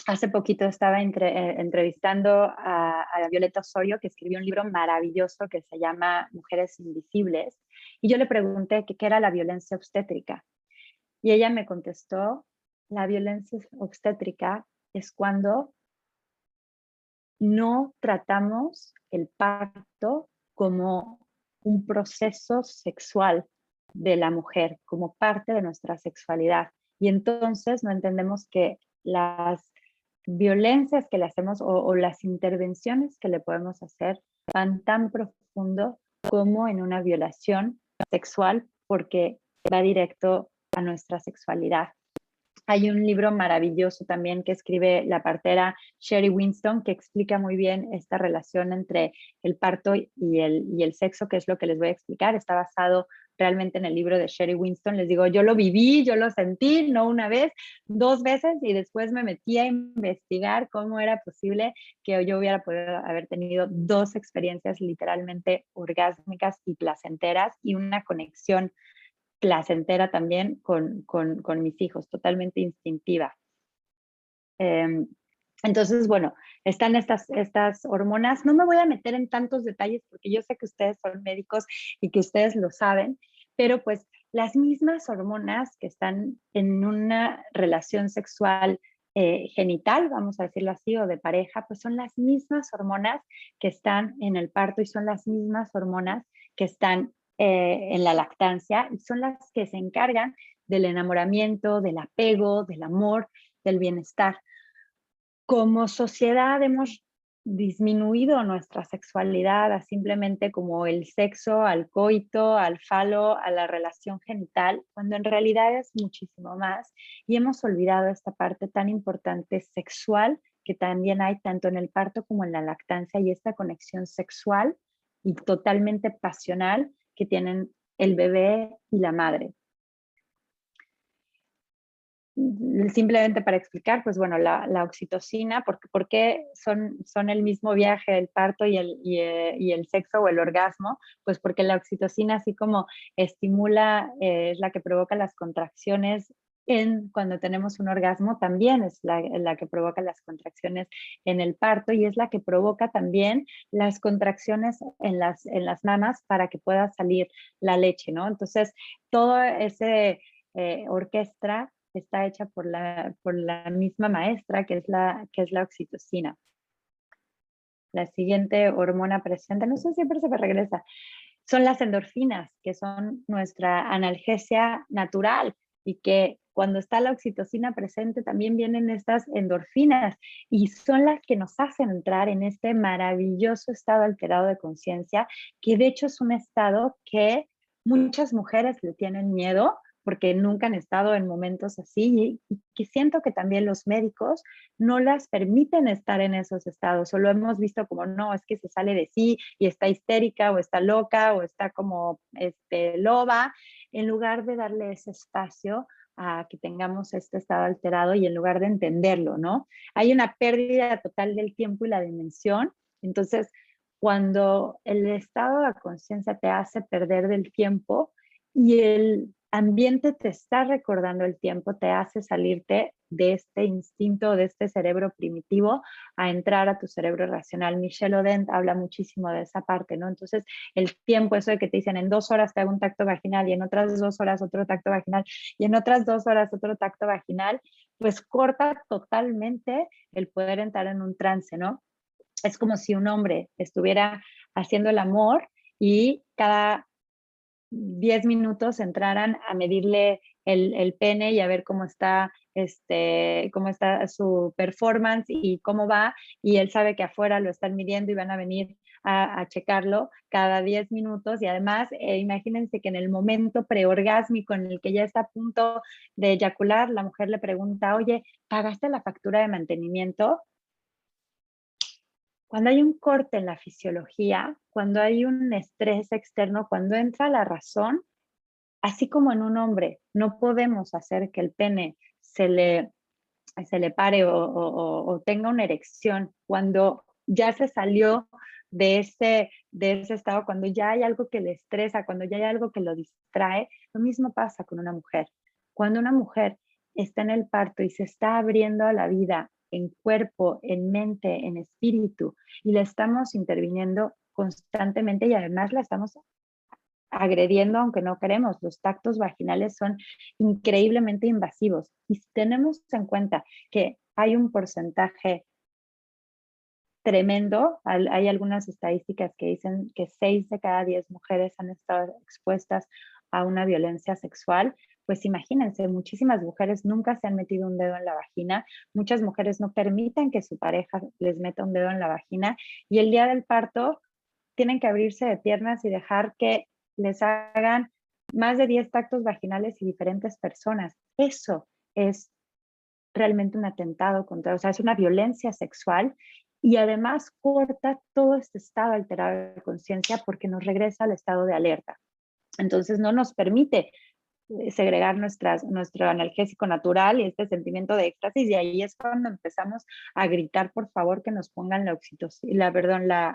hace poquito estaba entrevistando a Violeta Osorio, que escribió un libro maravilloso que se llama Mujeres Invisibles, y yo le pregunté qué era la violencia obstétrica. Y ella me contestó, la violencia obstétrica es cuando no tratamos el parto como un proceso sexual de la mujer, como parte de nuestra sexualidad. Y entonces no entendemos que las violencias que le hacemos o las intervenciones que le podemos hacer van tan profundo como en una violación sexual, porque va directo a nuestra sexualidad. Hay un libro maravilloso también que escribe la partera Sherry Winston que explica muy bien esta relación entre el parto y el sexo, que es lo que les voy a explicar. Está basado realmente en el libro de Sherry Winston. Les digo, yo lo viví, yo lo sentí, no una vez, 2 veces, y después me metí a investigar cómo era posible que yo hubiera podido haber tenido 2 experiencias literalmente orgásmicas y placenteras y una conexión placentera también con mis hijos, totalmente instintiva. Entonces, bueno, están estas hormonas. No me voy a meter en tantos detalles porque yo sé que ustedes son médicos y que ustedes lo saben, pero pues las mismas hormonas que están en una relación sexual genital, vamos a decirlo así, o de pareja, pues son las mismas hormonas que están en el parto y son las mismas hormonas que están en la lactancia y son las que se encargan del enamoramiento, del apego, del amor, del bienestar. Como sociedad hemos disminuido nuestra sexualidad a simplemente como el sexo, al coito, al falo, a la relación genital, cuando en realidad es muchísimo más. Y hemos olvidado esta parte tan importante sexual que también hay tanto en el parto como en la lactancia y esta conexión sexual y totalmente pasional que tienen el bebé y la madre. Simplemente para explicar, pues bueno, la oxitocina, ¿por qué son el mismo viaje, el parto y el sexo o el orgasmo? Pues porque la oxitocina, así como estimula, es la que provoca las contracciones cuando tenemos un orgasmo, también es la que provoca las contracciones en el parto y es la que provoca también las contracciones en las mamas para que pueda salir la leche, ¿no? Entonces, todo ese orquesta está hecha por la misma maestra, que es la oxitocina. La siguiente hormona presente, no sé, siempre se me regresa, son las endorfinas, que son nuestra analgesia natural y que cuando está la oxitocina presente también vienen estas endorfinas y son las que nos hacen entrar en este maravilloso estado alterado de conciencia, que de hecho es un estado que muchas mujeres le tienen miedo porque nunca han estado en momentos así y que siento que también los médicos no las permiten estar en esos estados o lo hemos visto como no, es que se sale de sí y está histérica o está loca o está como loba, en lugar de darle ese espacio a que tengamos este estado alterado y en lugar de entenderlo, ¿no? Hay una pérdida total del tiempo y la dimensión, entonces cuando el estado de conciencia te hace perder del tiempo y el ambiente te está recordando el tiempo, te hace salirte de este instinto, de este cerebro primitivo, a entrar a tu cerebro racional. Michelle Odent habla muchísimo de esa parte, ¿no? Entonces, el tiempo, eso de que te dicen en 2 horas te hago un tacto vaginal y en otras 2 horas otro tacto vaginal y en otras 2 horas otro tacto vaginal, pues corta totalmente el poder entrar en un trance, ¿no? Es como si un hombre estuviera haciendo el amor y cada 10 minutos entraran a medirle el pene y a ver cómo está su performance y cómo va, y él sabe que afuera lo están midiendo y van a venir a checarlo cada 10 minutos, y además imagínense que en el momento preorgásmico en el que ya está a punto de eyacular, la mujer le pregunta, oye, ¿pagaste la factura de mantenimiento? Cuando hay un corte en la fisiología, cuando hay un estrés externo, cuando entra la razón, así como en un hombre, no podemos hacer que el pene se le pare o tenga una erección cuando ya se salió de ese estado, cuando ya hay algo que le estresa, cuando ya hay algo que lo distrae. Lo mismo pasa con una mujer. Cuando una mujer está en el parto y se está abriendo a la vida en cuerpo, en mente, en espíritu, y le estamos interviniendo constantemente y además la estamos agrediendo aunque no queremos. Los tactos vaginales son increíblemente invasivos. Y si tenemos en cuenta que hay un porcentaje tremendo, hay algunas estadísticas que dicen que 6 de cada 10 mujeres han estado expuestas a una violencia sexual, pues imagínense, muchísimas mujeres nunca se han metido un dedo en la vagina, muchas mujeres no permiten que su pareja les meta un dedo en la vagina, y el día del parto tienen que abrirse de piernas y dejar que les hagan más de 10 tactos vaginales y diferentes personas. Eso es realmente un atentado contra, o sea, es una violencia sexual y además corta todo este estado alterado de conciencia porque nos regresa al estado de alerta. Entonces no nos permite segregar nuestro analgésico natural y este sentimiento de éxtasis, y ahí es cuando empezamos a gritar por favor que nos pongan la oxitocina,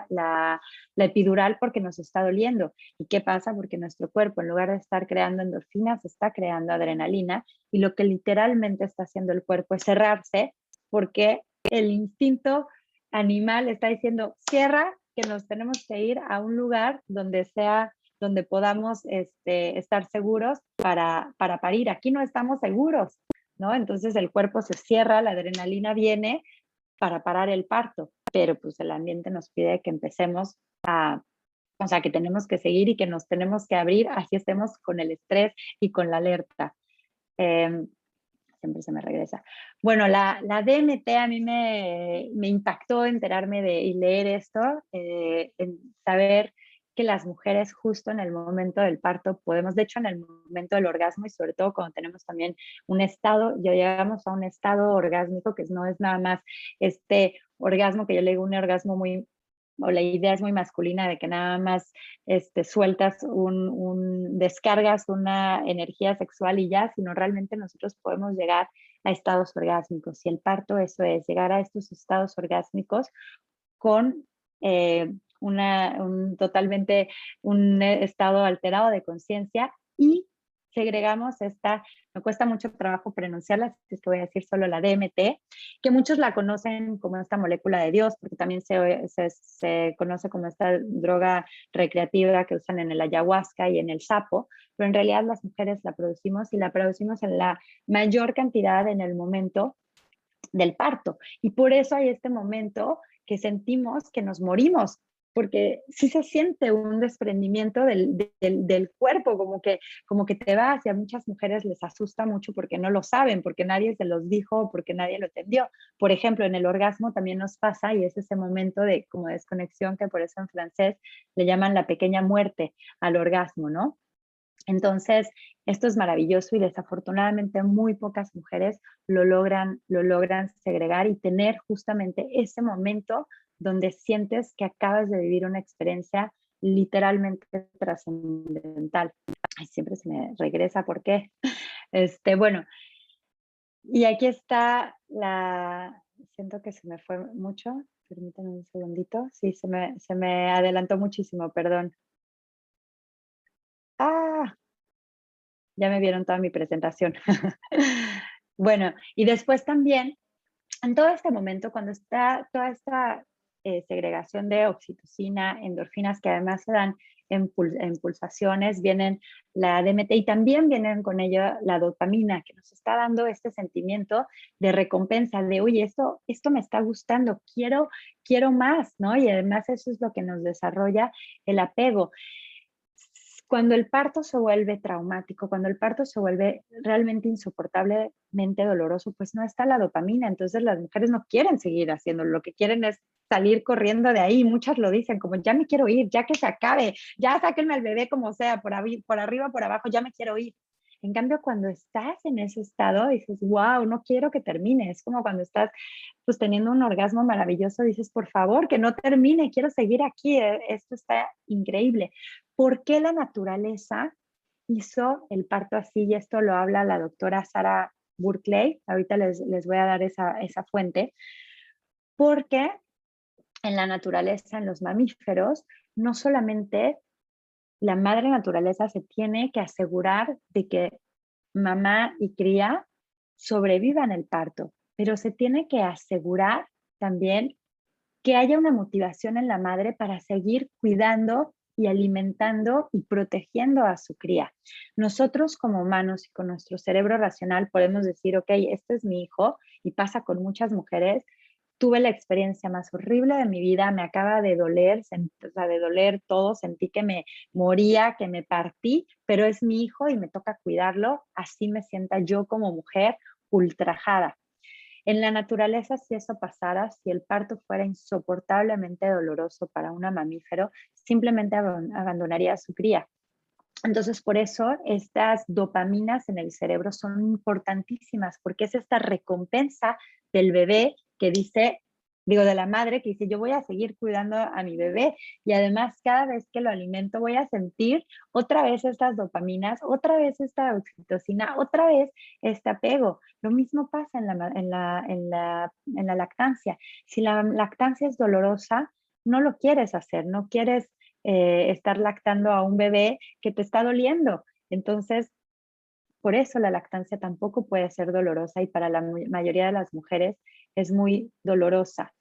la epidural porque nos está doliendo. ¿Y qué pasa? Porque nuestro cuerpo, en lugar de estar creando endorfinas, está creando adrenalina, y lo que literalmente está haciendo el cuerpo es cerrarse porque el instinto animal está diciendo cierra, que nos tenemos que ir a un lugar donde podamos estar seguros para parir. Aquí no estamos seguros, ¿no? Entonces el cuerpo se cierra, la adrenalina viene para parar el parto, pero pues el ambiente nos pide que empecemos o sea, que tenemos que seguir y que nos tenemos que abrir, así estemos con el estrés y con la alerta. Siempre se me regresa. Bueno, la DMT a mí me impactó enterarme y leer esto, en saber que las mujeres justo en el momento del parto podemos, de hecho en el momento del orgasmo y sobre todo cuando tenemos también un estado, ya llegamos a un estado orgásmico que no es nada más este orgasmo que yo le digo un orgasmo muy, o la idea es muy masculina de que nada más sueltas descargas una energía sexual y ya, sino realmente nosotros podemos llegar a estados orgásmicos. Y el parto eso es, llegar a estos estados orgásmicos con totalmente un estado alterado de conciencia, y segregamos me cuesta mucho trabajo pronunciarla, así que voy a decir solo la DMT, que muchos la conocen como esta molécula de Dios, porque también se conoce como esta droga recreativa que usan en el ayahuasca y en el sapo, pero en realidad las mujeres la producimos y la producimos en la mayor cantidad en el momento del parto. Y por eso hay este momento que sentimos que nos morimos, porque sí se siente un desprendimiento del cuerpo, como que te vas, y a muchas mujeres les asusta mucho porque no lo saben, porque nadie se los dijo, porque nadie lo entendió. Por ejemplo, en el orgasmo también nos pasa, y es ese momento de como desconexión que por eso en francés le llaman la pequeña muerte al orgasmo, ¿no? Entonces, esto es maravilloso y desafortunadamente muy pocas mujeres lo logran segregar y tener justamente ese momento donde sientes que acabas de vivir una experiencia literalmente trascendental. Ay, siempre se me regresa, ¿por qué? Bueno, y aquí está siento que se me fue mucho, permítanme un segundito, sí, se me adelantó muchísimo, perdón. ¡Ah! Ya me vieron toda mi presentación. Bueno, y después también, en todo este momento, cuando está toda esta segregación de oxitocina, endorfinas, que además se dan en pulsaciones, vienen la DMT y también vienen con ello la dopamina, que nos está dando este sentimiento de recompensa, de, oye, esto me está gustando, quiero más, ¿no? Y además eso es lo que nos desarrolla el apego. Cuando el parto se vuelve traumático, cuando el parto se vuelve realmente insoportablemente doloroso, pues no está la dopamina. Entonces las mujeres no quieren seguir haciéndolo, lo que quieren es salir corriendo de ahí. Muchas lo dicen como, ya me quiero ir, ya que se acabe, ya sáquenme al bebé como sea, por arriba, por abajo, ya me quiero ir. En cambio, cuando estás en ese estado, dices, wow, no quiero que termine. Es como cuando estás pues teniendo un orgasmo maravilloso, dices, por favor, que no termine, quiero seguir aquí, esto está increíble. ¿Por qué la naturaleza hizo el parto así? Y esto lo habla la doctora Sarah Burkley, ahorita les voy a dar esa fuente, porque en la naturaleza, en los mamíferos, no solamente la madre naturaleza se tiene que asegurar de que mamá y cría sobrevivan el parto, pero se tiene que asegurar también que haya una motivación en la madre para seguir cuidando y alimentando y protegiendo a su cría. Nosotros como humanos y con nuestro cerebro racional podemos decir, ok, este es mi hijo, y pasa con muchas mujeres. Tuve la experiencia más horrible de mi vida, me acaba de doler, o sea, de doler todo, sentí que me moría, que me partí, pero es mi hijo y me toca cuidarlo, así me sienta yo como mujer ultrajada. En la naturaleza, si eso pasara, si el parto fuera insoportablemente doloroso para un mamífero, simplemente abandonaría a su cría. Entonces, por eso estas dopaminas en el cerebro son importantísimas, porque es esta recompensa del bebé que dice, digo, de la madre que dice, yo voy a seguir cuidando a mi bebé, y además cada vez que lo alimento voy a sentir otra vez estas dopaminas, otra vez esta oxitocina, otra vez este apego. Lo mismo pasa en la lactancia. Si la lactancia es dolorosa, no lo quieres hacer, no quieres estar lactando a un bebé que te está doliendo. Entonces, por eso la lactancia tampoco puede ser dolorosa, y para la mayoría de las mujeres es muy dolorosa.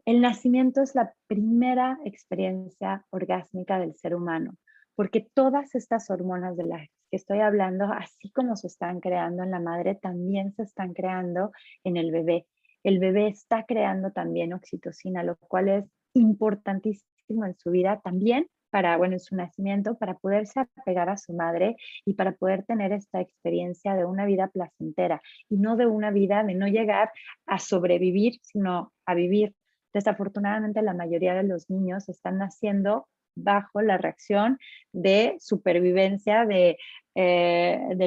El nacimiento es la primera experiencia orgásmica del ser humano, porque todas estas hormonas de las que estoy hablando, así como se están creando en la madre, también se están creando en el bebé. El bebé está creando también oxitocina, lo cual es importantísimo en su vida también para, bueno, en su nacimiento, para poderse apegar a su madre y para poder tener esta experiencia de una vida placentera, y no de una vida de no llegar a sobrevivir, sino a vivir. Desafortunadamente, la mayoría de los niños están naciendo bajo la reacción de supervivencia, de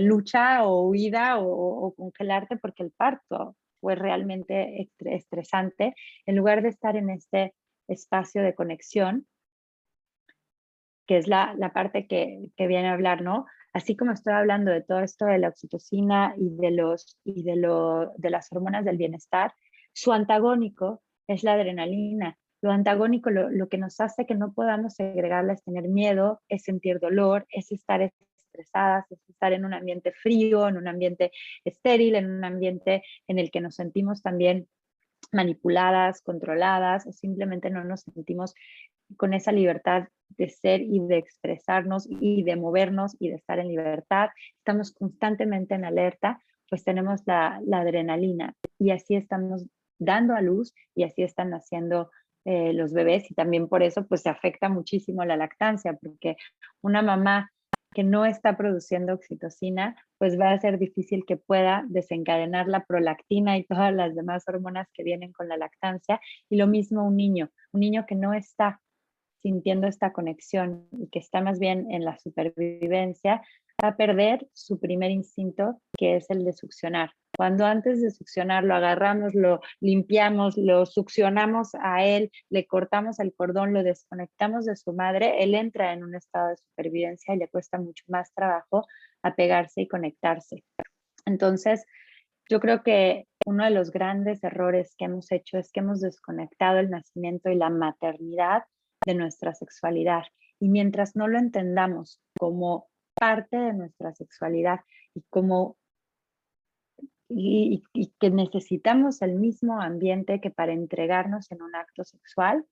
lucha o huida o congelarte, porque el parto fue realmente estresante, en lugar de estar en este espacio de conexión, que es la parte que viene a hablar, ¿no? Así como estoy hablando de todo esto de la oxitocina y de las hormonas del bienestar, su antagónico es la adrenalina. Lo antagónico, lo que nos hace que no podamos segregarla, es tener miedo, es sentir dolor, es estar estresadas, es estar en un ambiente frío, en un ambiente estéril, en un ambiente en el que nos sentimos también manipuladas, controladas, o simplemente no nos sentimos con esa libertad de ser y de expresarnos y de movernos y de estar en libertad. Estamos constantemente en alerta, pues tenemos la adrenalina, y así estamos dando a luz y así están naciendo los bebés, y también por eso pues se afecta muchísimo la lactancia, porque una mamá que no está produciendo oxitocina, pues va a ser difícil que pueda desencadenar la prolactina y todas las demás hormonas que vienen con la lactancia. Y lo mismo un niño que no está sintiendo esta conexión y que está más bien en la supervivencia, va a perder su primer instinto, que es el de succionar. Cuando antes de succionar lo agarramos, lo limpiamos, lo succionamos a él, le cortamos el cordón, lo desconectamos de su madre, él entra en un estado de supervivencia y le cuesta mucho más trabajo apegarse y conectarse. Entonces, yo creo que uno de los grandes errores que hemos hecho es que hemos desconectado el nacimiento y la maternidad de nuestra sexualidad. Y mientras no lo entendamos como parte de nuestra sexualidad y como y que necesitamos el mismo ambiente que para entregarnos en un acto sexual,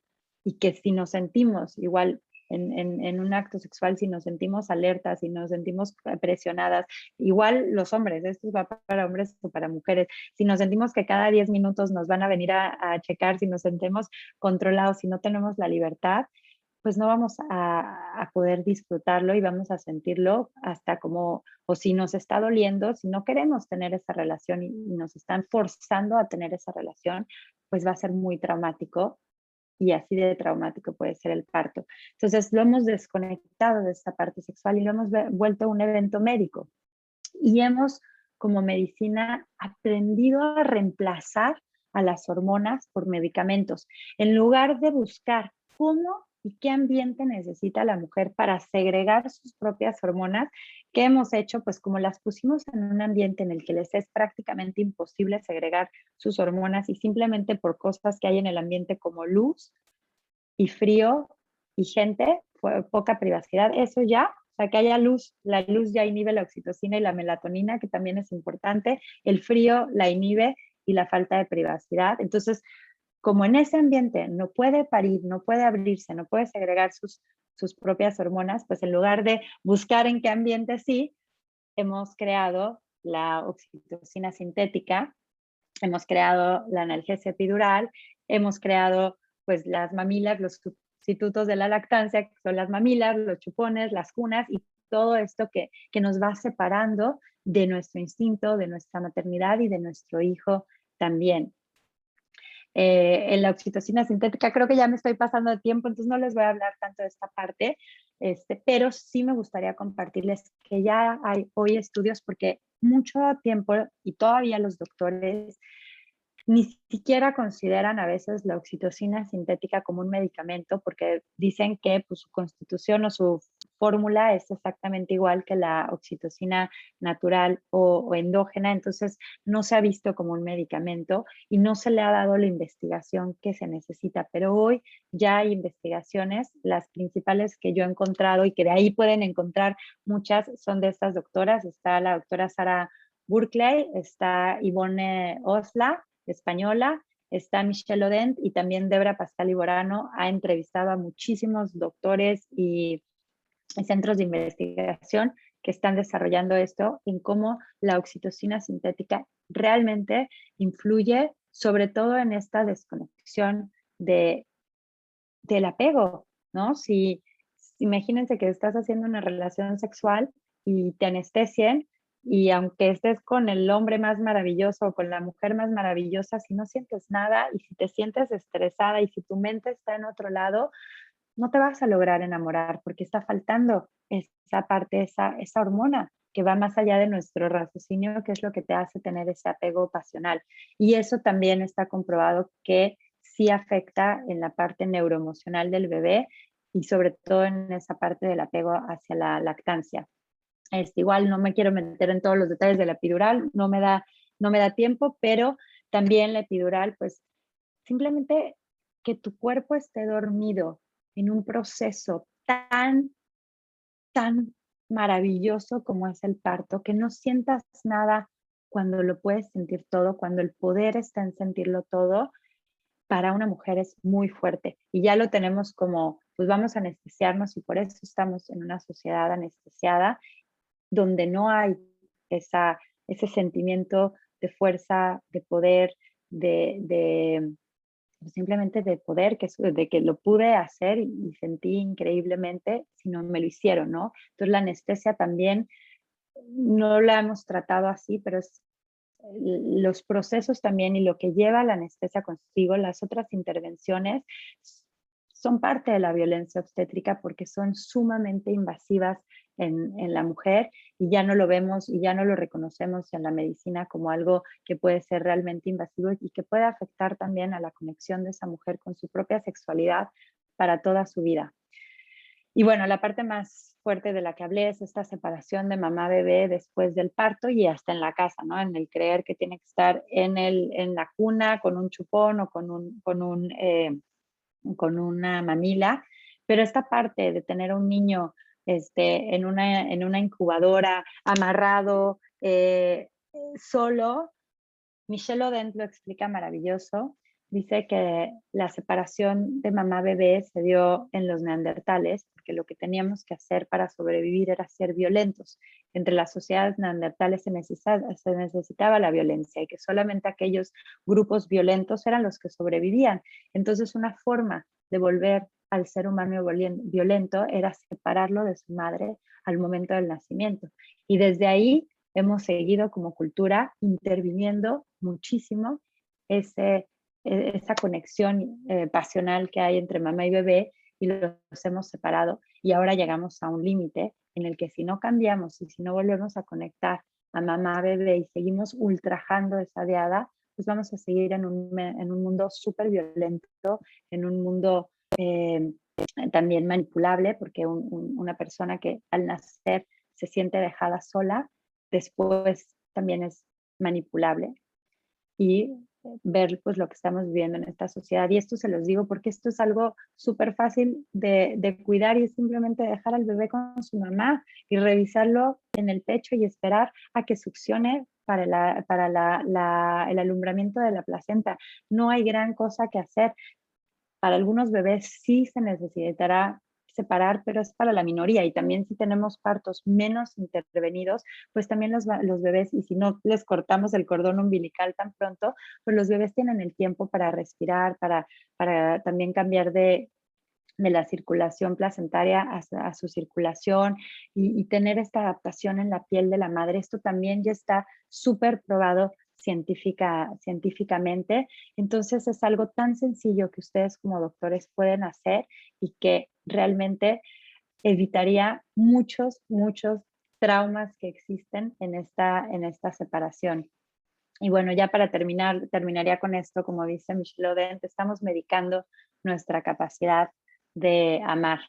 y que si nos sentimos igual en un acto sexual, si nos sentimos alertas, si nos sentimos presionadas, igual los hombres, esto va para hombres o para mujeres, si nos sentimos que cada 10 minutos nos van a venir a checar, si nos sentimos controlados, si no tenemos la libertad, pues no vamos a poder disfrutarlo y vamos a sentirlo hasta como, o si nos está doliendo, si no queremos tener esa relación y nos están forzando a tener esa relación, pues va a ser muy traumático, y así de traumático puede ser el parto. Entonces lo hemos desconectado de esta parte sexual y lo hemos vuelto un evento médico, y hemos como medicina aprendido a reemplazar a las hormonas por medicamentos, en lugar de buscar cómo y qué ambiente necesita la mujer para segregar sus propias hormonas. ¿Qué hemos hecho? Pues como las pusimos en un ambiente en el que les es prácticamente imposible segregar sus hormonas, y simplemente por cosas que hay en el ambiente como luz y frío y gente, poca privacidad, eso ya, o sea, que haya luz, la luz ya inhibe la oxitocina y la melatonina, que también es importante, el frío la inhibe y la falta de privacidad. Entonces, como en ese ambiente no puede parir, no puede abrirse, no puede segregar sus propias hormonas, pues en lugar de buscar en qué ambiente sí, hemos creado la oxitocina sintética, hemos creado la analgesia epidural, hemos creado pues las mamilas, los sustitutos de la lactancia, que son las mamilas, los chupones, las cunas y todo esto que nos va separando de nuestro instinto, de nuestra maternidad y de nuestro hijo también. En la oxitocina sintética, creo que ya me estoy pasando de tiempo, entonces no les voy a hablar tanto de esta parte, pero sí me gustaría compartirles que ya hay hoy estudios, porque mucho tiempo y todavía los doctores ni siquiera consideran a veces la oxitocina sintética como un medicamento, porque dicen que pues, su constitución o su fórmula es exactamente igual que la oxitocina natural o endógena, entonces no se ha visto como un medicamento y no se le ha dado la investigación que se necesita, pero hoy ya hay investigaciones, las principales que yo he encontrado y que de ahí pueden encontrar muchas son de estas doctoras, está la doctora Sara Burkley, está Ivonne Osla, española, está Michelle Odent y también Debra Pascal Iborano ha entrevistado a muchísimos doctores y centros de investigación que están desarrollando esto en cómo la oxitocina sintética realmente influye sobre todo en esta desconexión del apego, ¿no? Si imagínense que estás haciendo una relación sexual y te anestesian y aunque estés con el hombre más maravilloso o con la mujer más maravillosa, si no sientes nada y si te sientes estresada y si tu mente está en otro lado, no te vas a lograr enamorar porque está faltando esa parte, esa hormona que va más allá de nuestro raciocinio, que es lo que te hace tener ese apego pasional. Y eso también está comprobado que sí afecta en la parte neuroemocional del bebé y sobre todo en esa parte del apego hacia la lactancia. Igual no me quiero meter en todos los detalles de la epidural, no me da tiempo, pero también la epidural, pues simplemente que tu cuerpo esté dormido en un proceso tan maravilloso como es el parto, que no sientas nada cuando lo puedes sentir todo, cuando el poder está en sentirlo todo, para una mujer es muy fuerte. Y ya lo tenemos como, pues vamos a anestesiarnos y por eso estamos en una sociedad anestesiada donde no hay ese sentimiento de fuerza, de poder, simplemente de poder, de que lo pude hacer y sentí increíblemente, sino me lo hicieron, ¿no? Entonces la anestesia también no la hemos tratado así, pero es los procesos también y lo que lleva la anestesia consigo, las otras intervenciones, son parte de la violencia obstétrica porque son sumamente invasivas en la mujer y ya no lo vemos y ya no lo reconocemos en la medicina como algo que puede ser realmente invasivo y que puede afectar también a la conexión de esa mujer con su propia sexualidad para toda su vida. Y bueno, la parte más fuerte de la que hablé es esta separación de mamá-bebé después del parto y hasta en la casa, ¿no? En el creer que tiene que estar en la cuna con un chupón o con una mamila, pero esta parte de tener a un niño en una incubadora, amarrado, solo, Michelle Odent lo explica maravilloso. Dice que la separación de mamá-bebé se dio en los neandertales, porque lo que teníamos que hacer para sobrevivir era ser violentos. Entre las sociedades neandertales se necesitaba la violencia y que solamente aquellos grupos violentos eran los que sobrevivían. Entonces, una forma de volver al ser humano violento era separarlo de su madre al momento del nacimiento. Y desde ahí hemos seguido como cultura interviniendo muchísimo esa conexión pasional que hay entre mamá y bebé y los hemos separado y ahora llegamos a un límite en el que si no cambiamos y si no volvemos a conectar a mamá, bebé y seguimos ultrajando esa diada, pues vamos a seguir en un mundo súper violento, en un mundo también manipulable, porque una persona que al nacer se siente dejada sola, después también es manipulable. Y ver pues lo que estamos viviendo en esta sociedad. Y esto se los digo porque esto es algo súper fácil de cuidar y es simplemente dejar al bebé con su mamá y revisarlo en el pecho y esperar a que succione para el alumbramiento de la placenta. No hay gran cosa que hacer. Para algunos bebés sí se necesitará separar, pero es para la minoría. Y también si tenemos partos menos intervenidos, pues también los bebés, y si no les cortamos el cordón umbilical tan pronto, pues los bebés tienen el tiempo para respirar, para también cambiar de la circulación placentaria a su circulación y tener esta adaptación en la piel de la madre. Esto también ya está súper probado científicamente. Entonces es algo tan sencillo que ustedes como doctores pueden hacer y que realmente evitaría muchos traumas que existen en esta separación. Y bueno, ya para terminaría con esto, como dice Michel Odent, estamos medicando nuestra capacidad de amar.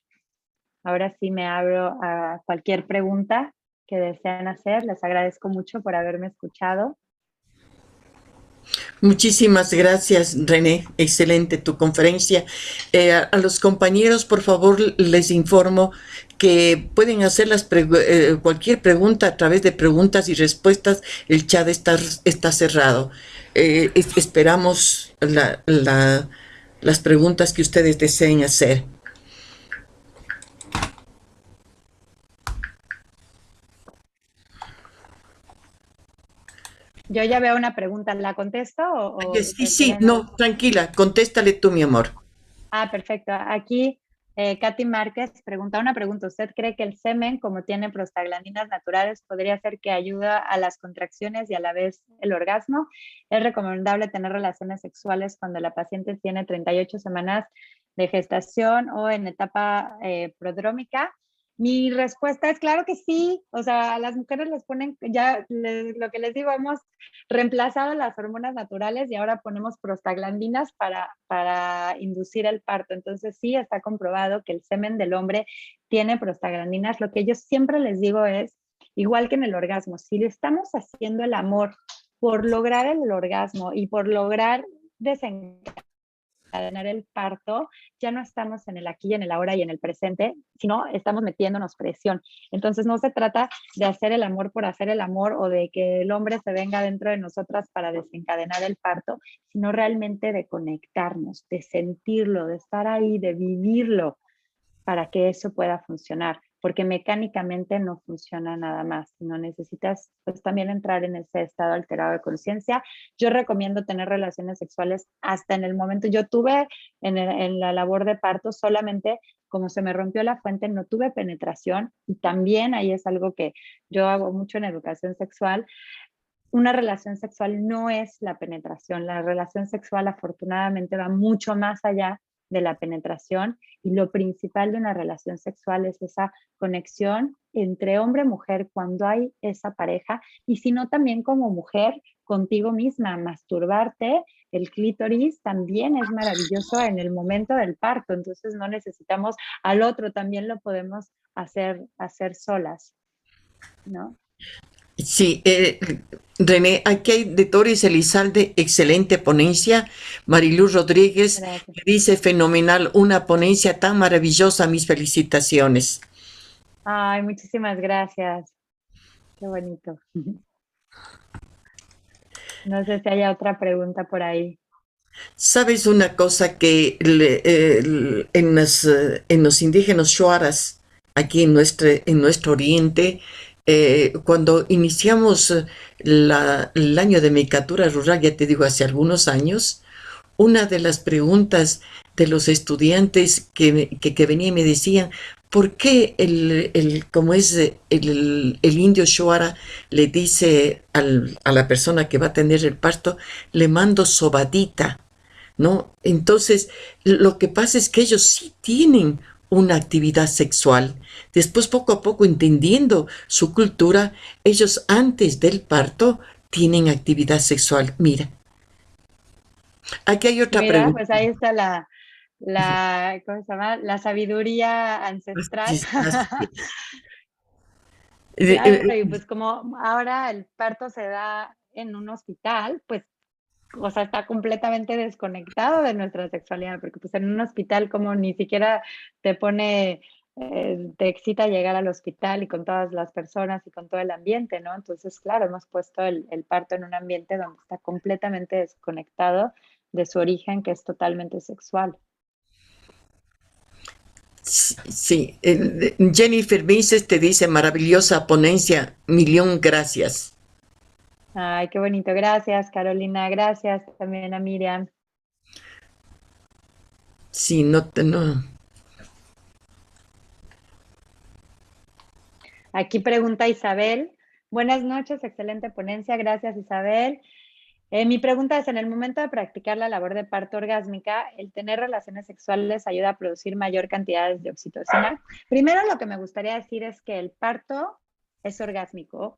Ahora sí me abro a cualquier pregunta que desean hacer. Les agradezco mucho por haberme escuchado. Muchísimas gracias, René. Excelente tu conferencia. A los compañeros, por favor, les informo que pueden hacer cualquier pregunta a través de preguntas y respuestas. El chat está cerrado. Esperamos las preguntas que ustedes deseen hacer. Yo ya veo una pregunta, ¿la contesto? Sí, no, tranquila, contéstale tú, mi amor. Perfecto. Aquí Katy Márquez pregunta una pregunta. ¿Usted cree que el semen, como tiene prostaglandinas naturales, podría ser que ayuda a las contracciones y a la vez el orgasmo? ¿Es recomendable tener relaciones sexuales cuando la paciente tiene 38 semanas de gestación o en etapa prodrómica? Mi respuesta es claro que sí. O sea, a las mujeres les ponen, lo que les digo, hemos reemplazado las hormonas naturales y ahora ponemos prostaglandinas para inducir el parto. Entonces sí está comprobado que el semen del hombre tiene prostaglandinas. Lo que yo siempre les digo es, igual que en el orgasmo, si le estamos haciendo el amor por lograr el orgasmo y por lograr desencadenar el parto, ya no estamos en el aquí, en el ahora y en el presente, sino estamos metiéndonos presión. Entonces no se trata de hacer el amor por hacer el amor o de que el hombre se venga dentro de nosotras para desencadenar el parto, sino realmente de conectarnos, de sentirlo, de estar ahí, de vivirlo para que eso pueda funcionar, porque mecánicamente no funciona nada más, sino necesitas pues también entrar en ese estado alterado de conciencia. Yo recomiendo tener relaciones sexuales hasta en el momento, yo tuve en la labor de parto solamente como se me rompió la fuente, no tuve penetración y también ahí es algo que yo hago mucho en educación sexual. Una relación sexual no es la penetración, la relación sexual afortunadamente va mucho más allá de la penetración y lo principal de una relación sexual es esa conexión entre hombre y mujer cuando hay esa pareja y si no también como mujer contigo misma, masturbarte, el clítoris también es maravilloso en el momento del parto, entonces no necesitamos al otro, también lo podemos hacer solas, ¿no? Sí, René, aquí hay de Torres Elizalde, excelente ponencia. Mariluz Rodríguez Gracias. dice, fenomenal, una ponencia tan maravillosa, mis felicitaciones. Ay, muchísimas gracias. Qué bonito. No sé si hay otra pregunta por ahí. ¿Sabes una cosa que en los indígenas shuaras, aquí en nuestro oriente, cuando iniciamos el año de Medicatura Rural, ya te digo, hace algunos años, una de las preguntas de los estudiantes que venían y me decían, ¿por qué como es el indio Shuara le dice a la persona que va a tener el parto, le mando sobadita, ¿no? Entonces, lo que pasa es que ellos sí tienen una actividad sexual. Después, poco a poco, entendiendo su cultura, ellos antes del parto tienen actividad sexual. Mira, aquí hay otra pregunta. Pues ahí está ¿cómo se llama? La sabiduría ancestral. Claro, y pues como ahora el parto se da en un hospital, pues o sea, está completamente desconectado de nuestra sexualidad, porque pues en un hospital como ni siquiera te pone, te excita llegar al hospital y con todas las personas y con todo el ambiente, ¿no? Entonces, claro, hemos puesto el parto en un ambiente donde está completamente desconectado de su origen, que es totalmente sexual. Sí, sí. Jennifer Mises te dice, maravillosa ponencia, millón gracias. Ay, qué bonito. Gracias, Carolina. Gracias también a Miriam. Sí, no. Aquí pregunta Isabel. Buenas noches, excelente ponencia. Gracias, Isabel. Mi pregunta es, en el momento de practicar la labor de parto orgásmica, ¿el tener relaciones sexuales ayuda a producir mayor cantidad de oxitocina? Primero, lo que me gustaría decir es que el parto es orgásmico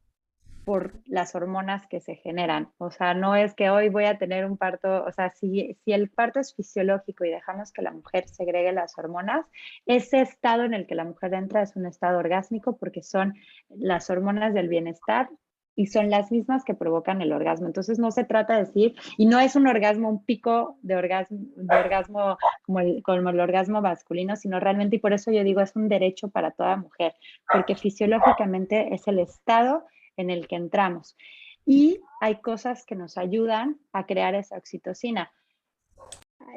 por las hormonas que se generan. O sea, no es que hoy voy a tener un parto, o sea, si el parto es fisiológico y dejamos que la mujer segregue las hormonas, ese estado en el que la mujer entra es un estado orgásmico porque son las hormonas del bienestar y son las mismas que provocan el orgasmo. Entonces no se trata de decir, y no es un orgasmo, un pico de orgasmo como el orgasmo masculino, sino realmente, y por eso yo digo, es un derecho para toda mujer, porque fisiológicamente es el estado en el que entramos. Y hay cosas que nos ayudan a crear esa oxitocina.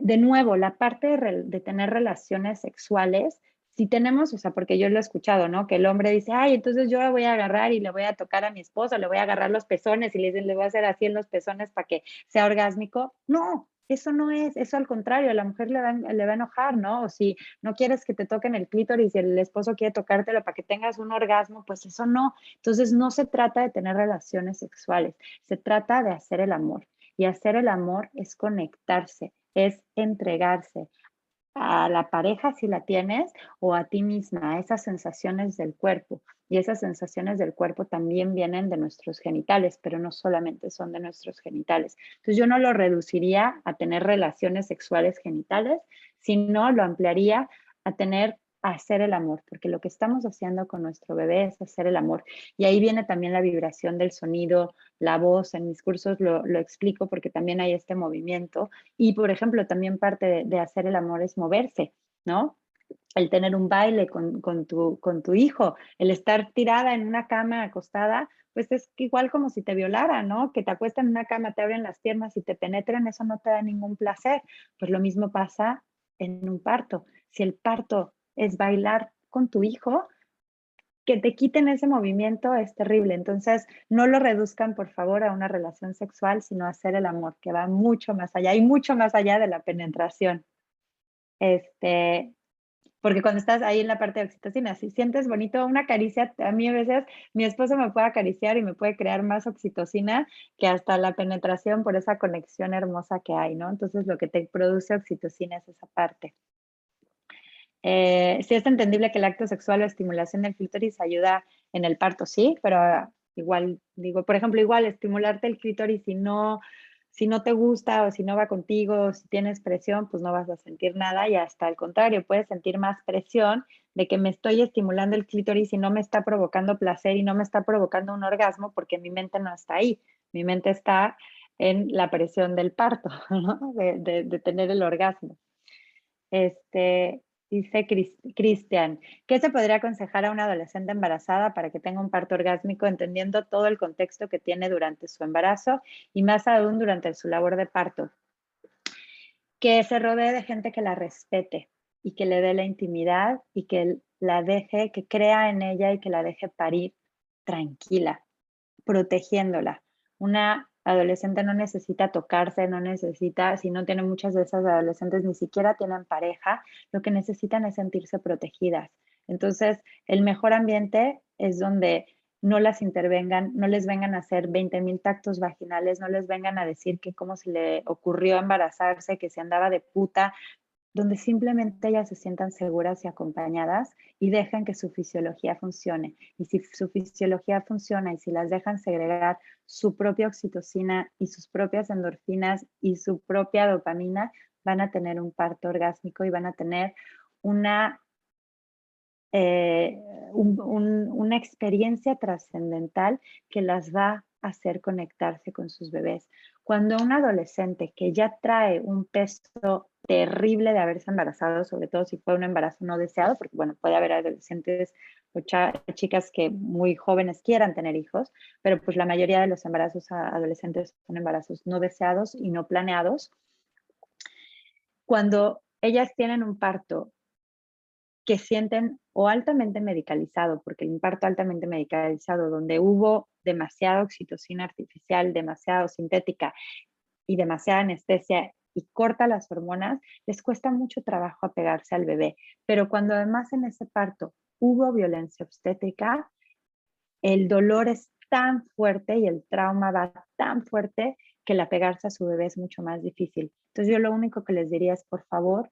De nuevo, la parte de tener relaciones sexuales, si tenemos, o sea, porque yo lo he escuchado, ¿no? Que el hombre dice, ay, entonces yo la voy a agarrar y le voy a tocar a mi esposo, le voy a agarrar los pezones y le voy a hacer así en los pezones para que sea orgásmico. No, eso no es, eso al contrario, a la mujer le va a enojar, ¿no? O si no quieres que te toquen el clítoris y el esposo quiere tocártelo para que tengas un orgasmo, pues eso no. Entonces no se trata de tener relaciones sexuales, se trata de hacer el amor. Y hacer el amor es conectarse, es entregarse a la pareja si la tienes o a ti misma, a esas sensaciones del cuerpo. Y esas sensaciones del cuerpo también vienen de nuestros genitales, pero no solamente son de nuestros genitales. Entonces yo no lo reduciría a tener relaciones sexuales genitales, sino lo ampliaría a hacer el amor, porque lo que estamos haciendo con nuestro bebé es hacer el amor. Y ahí viene también la vibración del sonido, la voz. En mis cursos lo explico porque también hay este movimiento. Y, por ejemplo, también parte de hacer el amor es moverse, ¿no? El tener un baile con tu hijo, el estar tirada en una cama acostada, pues es igual como si te violara, ¿no? Que te acuestan en una cama, te abren las piernas y te penetran, eso no te da ningún placer. Pues lo mismo pasa en un parto. Si el parto es bailar con tu hijo, que te quiten ese movimiento es terrible. Entonces, no lo reduzcan, por favor, a una relación sexual, sino a hacer el amor, que va mucho más allá y mucho más allá de la penetración. Este, porque cuando estás ahí en la parte de oxitocina, si sientes bonito una caricia, a mí a veces mi esposo me puede acariciar y me puede crear más oxitocina que hasta la penetración por esa conexión hermosa que hay, ¿no? Entonces, lo que te produce oxitocina es esa parte. Sí es entendible que el acto sexual o estimulación del clítoris ayuda en el parto, sí, pero igual, digo, por ejemplo, igual estimularte el clítoris si no te gusta o si no va contigo, o si tienes presión, pues no vas a sentir nada y hasta al contrario, puedes sentir más presión de que me estoy estimulando el clítoris y no me está provocando placer y no me está provocando un orgasmo porque mi mente no está ahí, mi mente está en la presión del parto, ¿no? de tener el orgasmo. Dice Cristian, ¿qué se podría aconsejar a una adolescente embarazada para que tenga un parto orgásmico entendiendo todo el contexto que tiene durante su embarazo y más aún durante su labor de parto? Que se rodee de gente que la respete y que le dé la intimidad y que la deje, que crea en ella y que la deje parir tranquila, protegiéndola. Una adolescente no necesita tocarse, no necesita, si no tiene muchas de esas adolescentes, ni siquiera tienen pareja, lo que necesitan es sentirse protegidas. Entonces, el mejor ambiente es donde no las intervengan, no les vengan a hacer 20,000 tactos vaginales, no les vengan a decir que cómo se le ocurrió embarazarse, que se andaba de puta, donde simplemente ellas se sientan seguras y acompañadas y dejan que su fisiología funcione. Y si su fisiología funciona y si las dejan segregar su propia oxitocina y sus propias endorfinas y su propia dopamina, van a tener un parto orgásmico y van a tener una, una experiencia trascendental que las va a hacer conectarse con sus bebés. Cuando un adolescente que ya trae un peso terrible de haberse embarazado, sobre todo si fue un embarazo no deseado, porque bueno, puede haber adolescentes o chicas que muy jóvenes quieran tener hijos, pero pues la mayoría de los embarazos adolescentes son embarazos no deseados y no planeados. Cuando ellas tienen un parto que sienten o altamente medicalizado, porque el parto altamente medicalizado, donde hubo demasiada oxitocina artificial, demasiado sintética y demasiada anestesia y corta las hormonas, les cuesta mucho trabajo apegarse al bebé. Pero cuando además en ese parto hubo violencia obstétrica, el dolor es tan fuerte y el trauma va tan fuerte que el apegarse a su bebé es mucho más difícil. Entonces yo lo único que les diría es, por favor,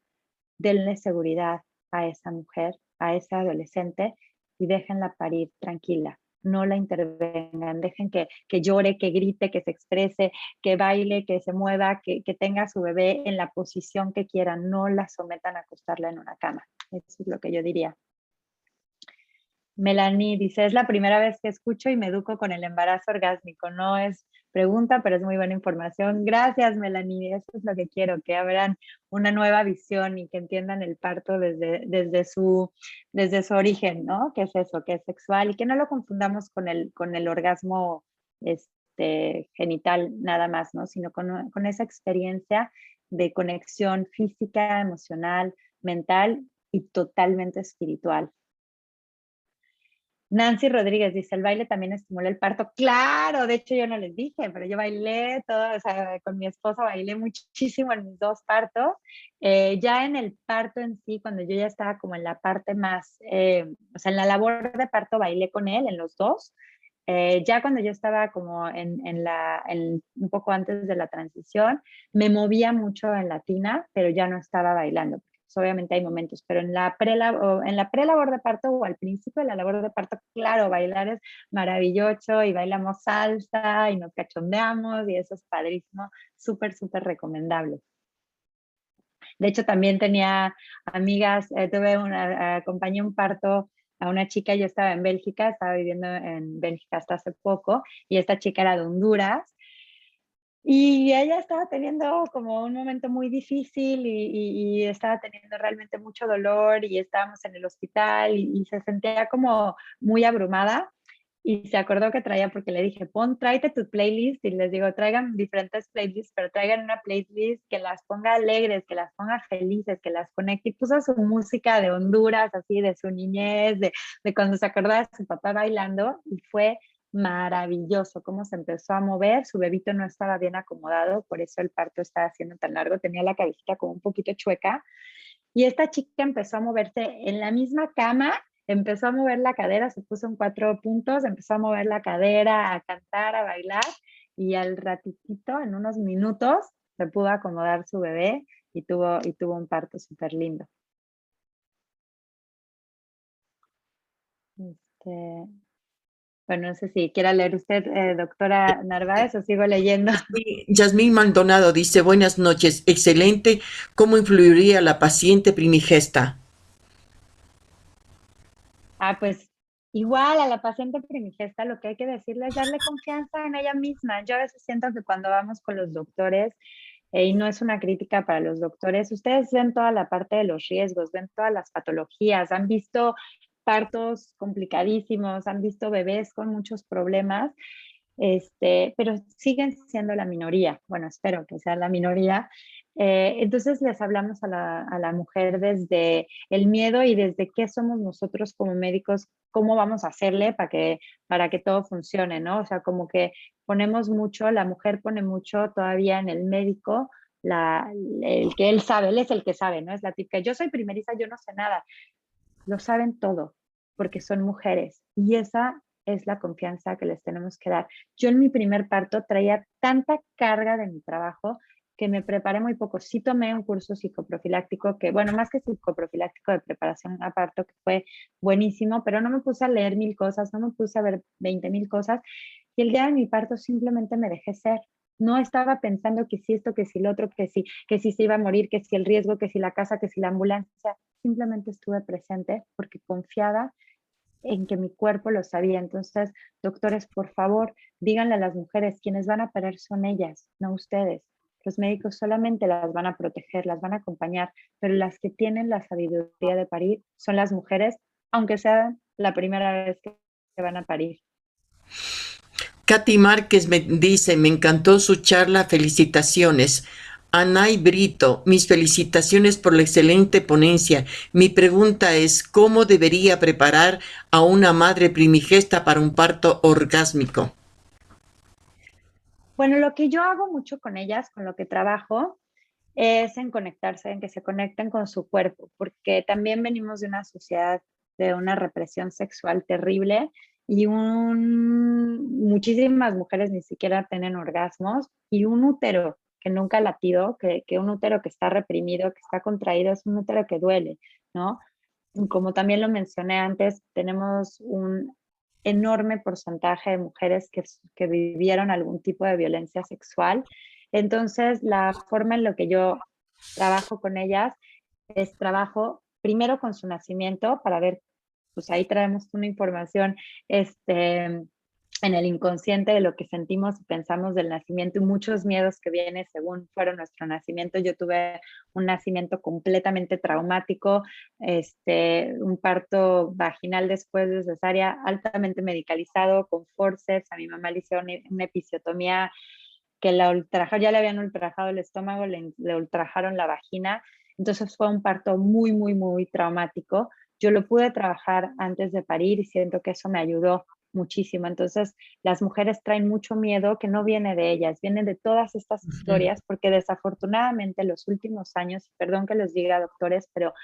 denle seguridad a esa mujer, a esa adolescente y déjenla parir tranquila. No la intervengan, dejen que llore, que grite, que se exprese, que baile, que se mueva, que tenga a su bebé en la posición que quieran. No la sometan a acostarla en una cama. Eso es lo que yo diría. Melanie dice, es la primera vez que escucho y me educo con el embarazo orgásmico. No es pregunta, pero es muy buena información. Gracias, Melanie. Eso es lo que quiero, que abran una nueva visión y que entiendan el parto desde su origen, ¿no? ¿Qué es eso? ¿Qué es sexual? Y que no lo confundamos con el orgasmo genital nada más, ¿no? Sino con esa experiencia de conexión física, emocional, mental y totalmente espiritual. Nancy Rodríguez dice, el baile también estimula el parto. Claro, de hecho yo no les dije, pero yo bailé todo, o sea, con mi esposo bailé muchísimo en mis 2 partos. Ya en el parto en sí, cuando yo ya estaba como en la parte más, o sea, en la labor de parto bailé con él en los 2. Ya cuando yo estaba como un poco antes de la transición, me movía mucho en la tina, pero ya no estaba bailando. Pues obviamente hay momentos, pero en la prelabor de parto o al principio de la labor de parto, claro, bailar es maravilloso y bailamos salsa y nos cachondeamos y eso es padrísimo, súper, súper recomendable. De hecho, también tenía amigas, acompañé un parto a una chica, yo estaba en Bélgica, estaba viviendo en Bélgica hasta hace poco, y esta chica era de Honduras, y ella estaba teniendo como un momento muy difícil y estaba teniendo realmente mucho dolor y estábamos en el hospital y se sentía como muy abrumada y se acordó que traía, porque le dije, tráete tu playlist y les digo, traigan diferentes playlists, pero traigan una playlist que las ponga alegres, que las ponga felices, que las conecte y puso su música de Honduras, así de su niñez, de cuando se acordaba de su papá bailando y fue maravilloso cómo se empezó a mover, su bebito no estaba bien acomodado, por eso el parto estaba haciendo tan largo, tenía la cabecita como un poquito chueca, y esta chica empezó a moverse en la misma cama, empezó a mover la cadera, se puso en 4 puntos, empezó a mover la cadera, a cantar, a bailar, y al ratitito, en unos minutos, se pudo acomodar su bebé y tuvo un parto súper lindo. Bueno, no sé si quiera leer usted, doctora Narváez, o sigo leyendo. Yasmín Maldonado dice, buenas noches, excelente. ¿Cómo influiría la paciente primigesta? Pues igual a la paciente primigesta lo que hay que decirle es darle confianza en ella misma. Yo a veces siento que cuando vamos con los doctores, y no es una crítica para los doctores, ustedes ven toda la parte de los riesgos, ven todas las patologías, han visto partos complicadísimos, han visto bebés con muchos problemas, pero siguen siendo la minoría. Bueno, espero que sea la minoría. Entonces les hablamos a la mujer desde el miedo y desde qué somos nosotros como médicos, cómo vamos a hacerle para que todo funcione, ¿no? O sea, como que ponemos mucho, la mujer pone mucho todavía en el médico, el que él sabe, él es el que sabe, ¿no? Es la típica, yo soy primeriza, yo no sé nada. Lo saben todo, porque son mujeres. Y esa es la confianza que les tenemos que dar. Yo en mi primer parto traía tanta carga de mi trabajo que me preparé muy poco. Sí tomé un curso psicoprofiláctico que, bueno, más que psicoprofiláctico de preparación a parto, que fue buenísimo, pero no me puse a leer 1000 cosas, no me puse a ver 20,000 cosas. Y el día de mi parto simplemente me dejé ser. No estaba pensando que si esto, que si lo otro, que si se iba a morir, que si el riesgo, que si la casa, que si la ambulancia. Simplemente estuve presente porque confiaba en que mi cuerpo lo sabía. Entonces, doctores, por favor, díganle a las mujeres, quienes van a parir son ellas, no ustedes. Los médicos solamente las van a proteger, las van a acompañar, pero las que tienen la sabiduría de parir son las mujeres, aunque sea la primera vez que van a parir. Katy Márquez me dice, me encantó su charla, felicitaciones. Anay Brito, mis felicitaciones por la excelente ponencia. Mi pregunta es, ¿cómo debería preparar a una madre primigesta para un parto orgásmico? Bueno, lo que yo hago mucho con ellas, con lo que trabajo, es en conectarse, en que se conecten con su cuerpo, porque también venimos de una sociedad de una represión sexual terrible y muchísimas mujeres ni siquiera tienen orgasmos y un útero que nunca ha latido, que un útero que está reprimido, que está contraído, es un útero que duele, ¿no? Como también lo mencioné antes, tenemos un enorme porcentaje de mujeres que vivieron algún tipo de violencia sexual. Entonces, la forma en la que yo trabajo con ellas es trabajo primero con su nacimiento para ver, pues ahí traemos una información en el inconsciente de lo que sentimos y pensamos del nacimiento y muchos miedos que vienen según fueron nuestro nacimiento. Yo tuve un nacimiento completamente traumático, un parto vaginal después de cesárea, altamente medicalizado, con forceps. A mi mamá le hicieron una episiotomía que ya le habían ultrajado el estómago, le ultrajaron la vagina. Entonces fue un parto muy, muy, muy traumático. Yo lo pude trabajar antes de parir y siento que eso me ayudó muchísimo. Entonces, las mujeres traen mucho miedo que no viene de ellas, viene de todas estas historias, porque desafortunadamente los últimos años, perdón que les diga, doctores, pero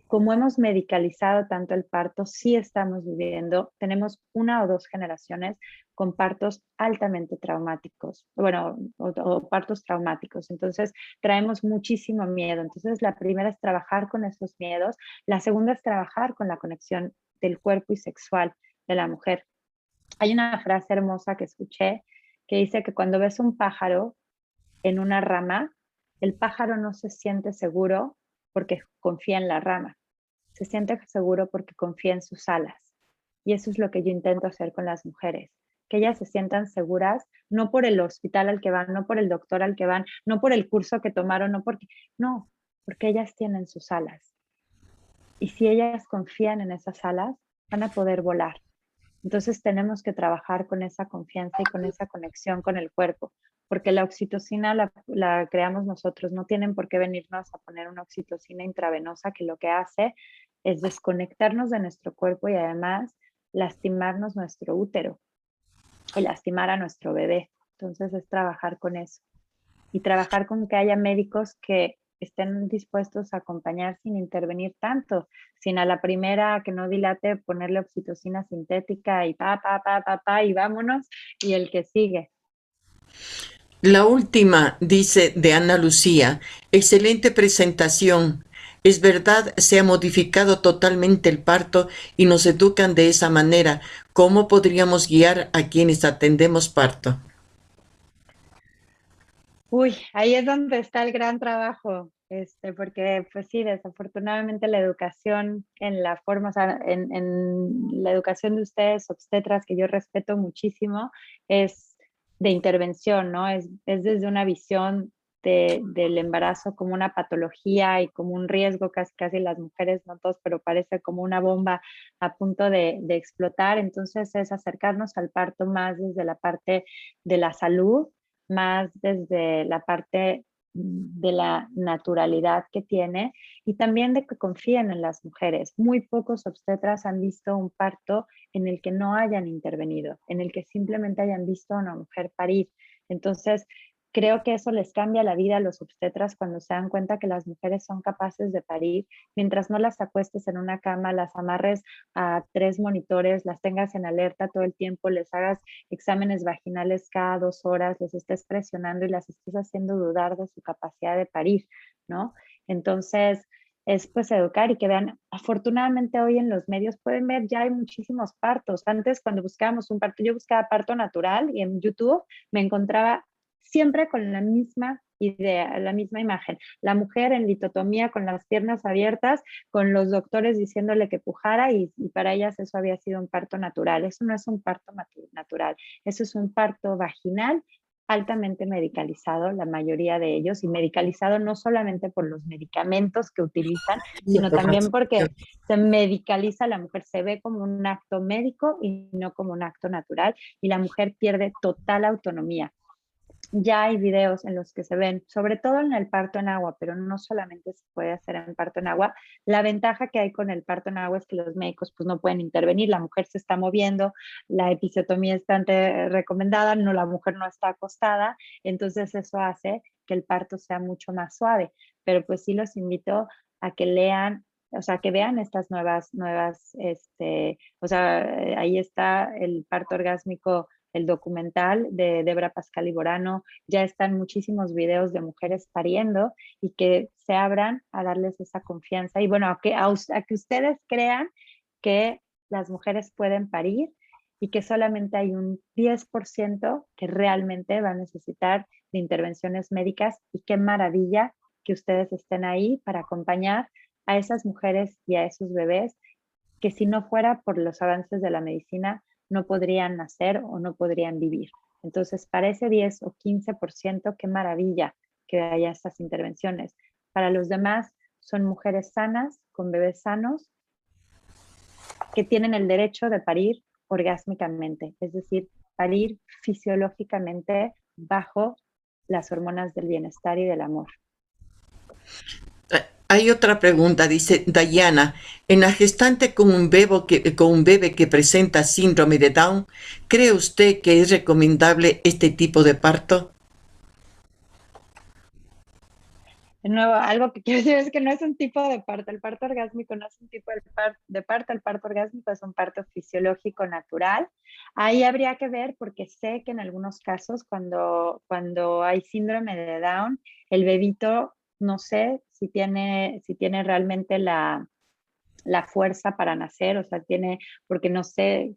como hemos medicalizado tanto el parto, sí estamos viviendo, tenemos una o dos generaciones con partos altamente traumáticos, bueno, o partos traumáticos. Entonces, traemos muchísimo miedo. Entonces, la primera es trabajar con esos miedos. La segunda es trabajar con la conexión del cuerpo y sexual de la mujer. Hay una frase hermosa que escuché que dice que cuando ves un pájaro en una rama, el pájaro no se siente seguro porque confía en la rama, se siente seguro porque confía en sus alas. Y eso es lo que yo intento hacer con las mujeres, que ellas se sientan seguras, no por el hospital al que van, no por el doctor al que van, no por el curso que tomaron, no, porque ellas tienen sus alas. Y si ellas confían en esas alas, van a poder volar. Entonces tenemos que trabajar con esa confianza y con esa conexión con el cuerpo, porque la oxitocina la creamos nosotros, no tienen por qué venirnos a poner una oxitocina intravenosa que lo que hace es desconectarnos de nuestro cuerpo y además lastimarnos nuestro útero y lastimar a nuestro bebé. Entonces es trabajar con eso y trabajar con que haya médicos que estén dispuestos a acompañar sin intervenir tanto, sin a la primera que no dilate ponerle oxitocina sintética y y vámonos, y el que sigue. La última dice de Ana Lucía, excelente presentación. Es verdad, se ha modificado totalmente el parto y nos educan de esa manera. ¿Cómo podríamos guiar a quienes atendemos parto? Uy, ahí es donde está el gran trabajo, porque pues sí, desafortunadamente la educación en la forma, o sea, en la educación de ustedes, obstetras, que yo respeto muchísimo, es de intervención, ¿no? Es desde una visión del embarazo como una patología y como un riesgo, casi las mujeres, no todos, pero parece como una bomba a punto de explotar. Entonces es acercarnos al parto más desde la parte de la salud, más desde la parte de la naturalidad que tiene y también de que confíen en las mujeres. Muy pocos obstetras han visto un parto en el que no hayan intervenido, en el que simplemente hayan visto a una mujer parir. Entonces, creo que eso les cambia la vida a los obstetras cuando se dan cuenta que las mujeres son capaces de parir, mientras no las acuestes en una cama, las amarres a 3 monitores, las tengas en alerta todo el tiempo, les hagas exámenes vaginales cada 2 horas, les estés presionando y las estés haciendo dudar de su capacidad de parir, ¿no? Entonces, es pues educar y que vean, afortunadamente hoy en los medios pueden ver, ya hay muchísimos partos. Antes cuando buscábamos un parto, yo buscaba parto natural y en YouTube me encontraba siempre con la misma la misma imagen. La mujer en litotomía con las piernas abiertas, con los doctores diciéndole que pujara y para ellas eso había sido un parto natural. Eso no es un parto natural, eso es un parto vaginal altamente medicalizado, la mayoría de ellos, y medicalizado no solamente por los medicamentos que utilizan, sino también porque se medicaliza, la mujer se ve como un acto médico y no como un acto natural, y la mujer pierde total autonomía. Ya hay videos en los que se ven, sobre todo en el parto en agua, pero no solamente se puede hacer en parto en agua. La ventaja que hay con el parto en agua es que los médicos pues no pueden intervenir, la mujer se está moviendo, la episiotomía está recomendada, no, la mujer no está acostada, entonces eso hace que el parto sea mucho más suave, pero pues sí los invito a que lean, o sea, que vean estas nuevas, o sea, ahí está el parto orgásmico, el documental de Debra Pascal y Borano, ya están muchísimos videos de mujeres pariendo y que se abran a darles esa confianza y bueno, a que ustedes crean que las mujeres pueden parir y que solamente hay un 10% que realmente va a necesitar de intervenciones médicas y qué maravilla que ustedes estén ahí para acompañar a esas mujeres y a esos bebés que si no fuera por los avances de la medicina no podrían nacer o no podrían vivir. Entonces, para ese 10 o 15%, qué maravilla que haya estas intervenciones. Para los demás, son mujeres sanas, con bebés sanos, que tienen el derecho de parir orgásmicamente, es decir, parir fisiológicamente bajo las hormonas del bienestar y del amor. Hay otra pregunta, dice Dayana. En la gestante con un bebé que presenta síndrome de Down, ¿cree usted que es recomendable este tipo de parto? De nuevo, algo que quiero decir es que no es un tipo de parto. El parto orgásmico no es un tipo de parto. El parto orgásmico es un parto fisiológico natural. Ahí habría que ver, porque sé que en algunos casos, cuando hay síndrome de Down, el bebito, no sé si tiene realmente la fuerza para nacer, o sea, porque no sé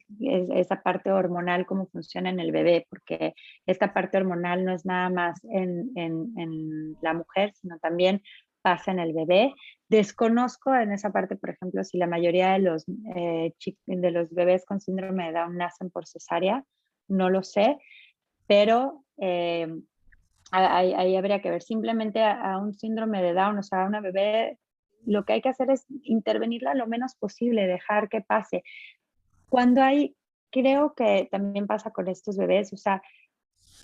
esa parte hormonal cómo funciona en el bebé, porque esta parte hormonal no es nada más en la mujer, sino también pasa en el bebé. Desconozco en esa parte, por ejemplo, si la mayoría de de los bebés con síndrome de Down nacen por cesárea, no lo sé, pero ahí habría que ver. Simplemente a un síndrome de Down, o sea, a una bebé, lo que hay que hacer es intervenirla lo menos posible, dejar que pase. Creo que también pasa con estos bebés, o sea,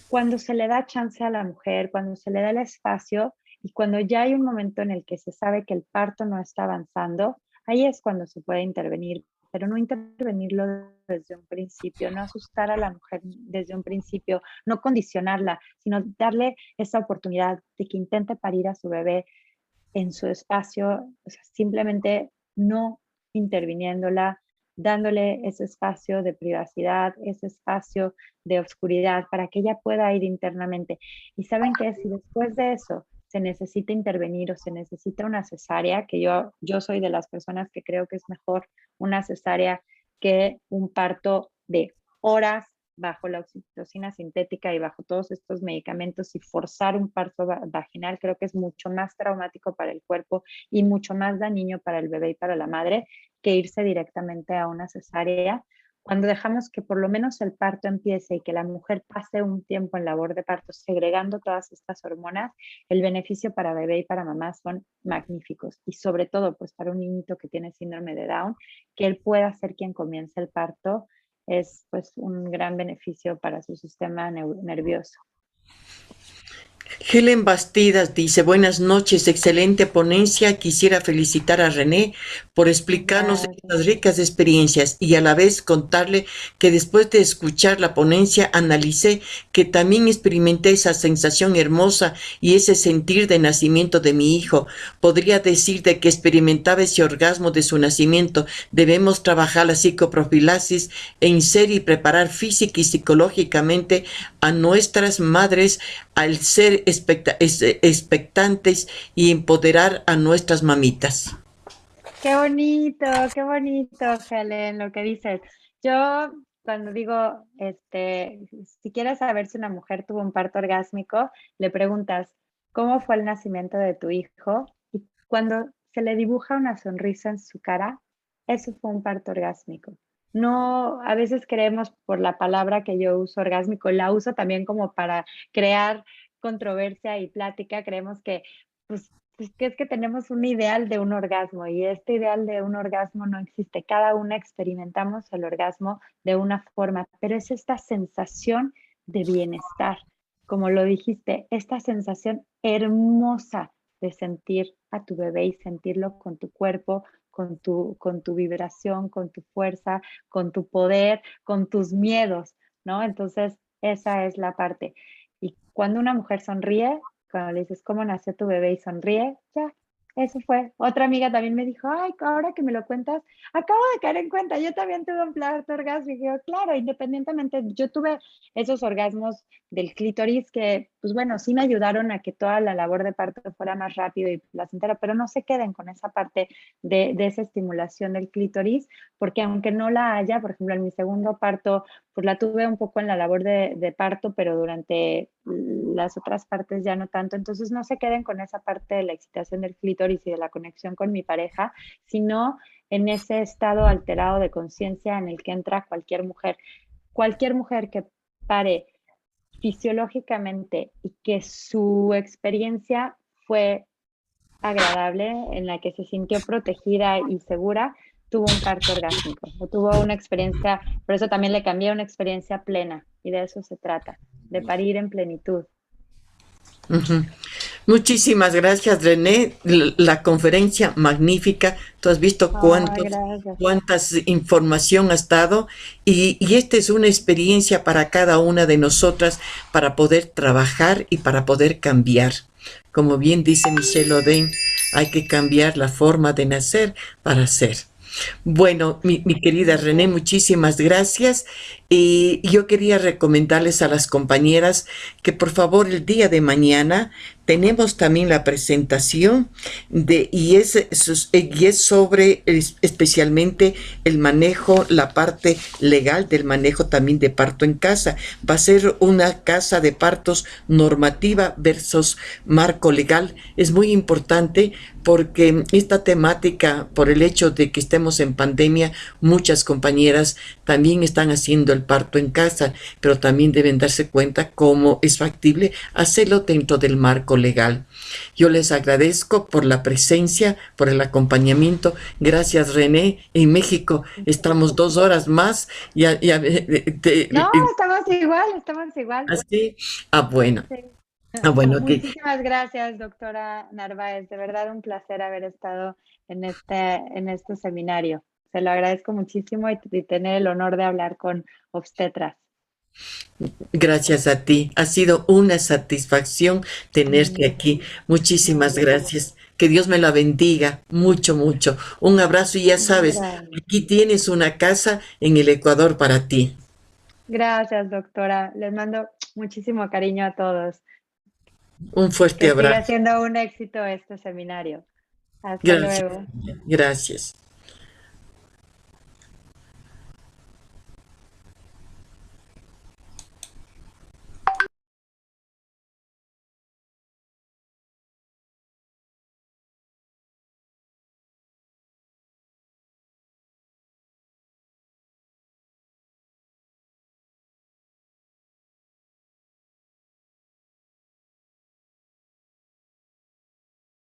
cuando se le da chance a la mujer, cuando se le da el espacio y cuando ya hay un momento en el que se sabe que el parto no está avanzando, ahí es cuando se puede intervenir, pero no intervenirlo desde un principio, no asustar a la mujer desde un principio, no condicionarla, sino darle esa oportunidad de que intente parir a su bebé en su espacio, o sea, simplemente no interviniéndola, dándole ese espacio de privacidad, ese espacio de oscuridad para que ella pueda ir internamente. Y saben que si después de eso se necesita intervenir o se necesita una cesárea, que yo soy de las personas que creo que es mejor una cesárea que un parto de horas bajo la oxitocina sintética y bajo todos estos medicamentos y forzar un parto vaginal, creo que es mucho más traumático para el cuerpo y mucho más dañino para el bebé y para la madre que irse directamente a una cesárea. Cuando dejamos que por lo menos el parto empiece y que la mujer pase un tiempo en labor de parto segregando todas estas hormonas, el beneficio para bebé y para mamá son magníficos. Y sobre todo, pues para un niñito que tiene síndrome de Down, que él pueda ser quien comience el parto, es pues un gran beneficio para su sistema nervioso. Helen Bastidas dice, buenas noches, excelente ponencia. Quisiera felicitar a René por explicarnos estas ricas experiencias y a la vez contarle que después de escuchar la ponencia analicé que también experimenté esa sensación hermosa y ese sentir de nacimiento de mi hijo. Podría decir de que experimentaba ese orgasmo de su nacimiento. Debemos trabajar la psicoprofilaxis en ser y preparar física y psicológicamente a nuestras madres al ser expectantes y empoderar a nuestras mamitas. Qué bonito, Helen, lo que dices. Yo cuando digo, si quieres saber si una mujer tuvo un parto orgásmico, le preguntas, cómo fue el nacimiento de tu hijo y cuando se le dibuja una sonrisa en su cara, eso fue un parto orgásmico. No, a veces creemos por la palabra que yo uso orgásmico, la uso también como para crear controversia y plática, creemos que, pues que es que tenemos un ideal de un orgasmo y este ideal de un orgasmo no existe. Cada una experimentamos el orgasmo de una forma, pero es esta sensación de bienestar, como lo dijiste, esta sensación hermosa de sentir a tu bebé y sentirlo con tu cuerpo, con tu vibración, con tu fuerza, con tu poder, con tus miedos, ¿no? Entonces, esa es la parte. Y cuando una mujer sonríe, cuando le dices cómo nació tu bebé y sonríe, ya, eso fue. Otra amiga también me dijo, ay, ahora que me lo cuentas, acabo de caer en cuenta, yo también tuve un parto orgasmo. Y yo, claro, independientemente, yo tuve esos orgasmos del clítoris que, pues bueno, sí me ayudaron a que toda la labor de parto fuera más rápido y placentera, pero no se queden con esa parte de esa estimulación del clítoris, porque aunque no la haya, por ejemplo, en mi segundo parto, pues la tuve un poco en la labor de parto, pero durante las otras partes ya no tanto. Entonces no se queden con esa parte de la excitación del clítoris y de la conexión con mi pareja, sino en ese estado alterado de conciencia en el que entra cualquier mujer. Cualquier mujer que pare fisiológicamente y que su experiencia fue agradable, en la que se sintió protegida y segura, tuvo un parto orgásmico, o tuvo una experiencia, por eso también le cambié a una experiencia plena, y de eso se trata, de parir en plenitud. Ujú. Muchísimas gracias, René. La conferencia magnífica. Tú has visto Gracias. cuántas información has dado y esta es una experiencia para cada una de nosotras para poder trabajar y para poder cambiar. Como bien dice Michelle Oden, hay que cambiar la forma de nacer para ser. Bueno, mi querida René, muchísimas gracias. Y yo quería recomendarles a las compañeras que por favor el día de mañana tenemos también la presentación y es sobre especialmente el manejo, la parte legal del manejo también de parto en casa. Va a ser una casa de partos normativa versus marco legal. Es muy importante porque esta temática, por el hecho de que estemos en pandemia, muchas compañeras también están haciendo el parto en casa, pero también deben darse cuenta cómo es factible hacerlo dentro del marco legal. Yo les agradezco por la presencia, por el acompañamiento. Gracias, René. En México estamos 2 horas más. No, estamos igual. ¿Así? Bueno. Sí. Bueno, Muchísimas gracias, doctora Narváez. De verdad, un placer haber estado en este seminario. Se lo agradezco muchísimo y tener el honor de hablar con obstetras. Gracias a ti. Ha sido una satisfacción tenerte aquí. Muchísimas gracias. Que Dios me la bendiga mucho, mucho. Un abrazo y ya sabes, aquí tienes una casa en el Ecuador para ti. Gracias, doctora. Les mando muchísimo cariño a todos. Un fuerte abrazo. Siga siendo un éxito este seminario. Hasta luego. Gracias.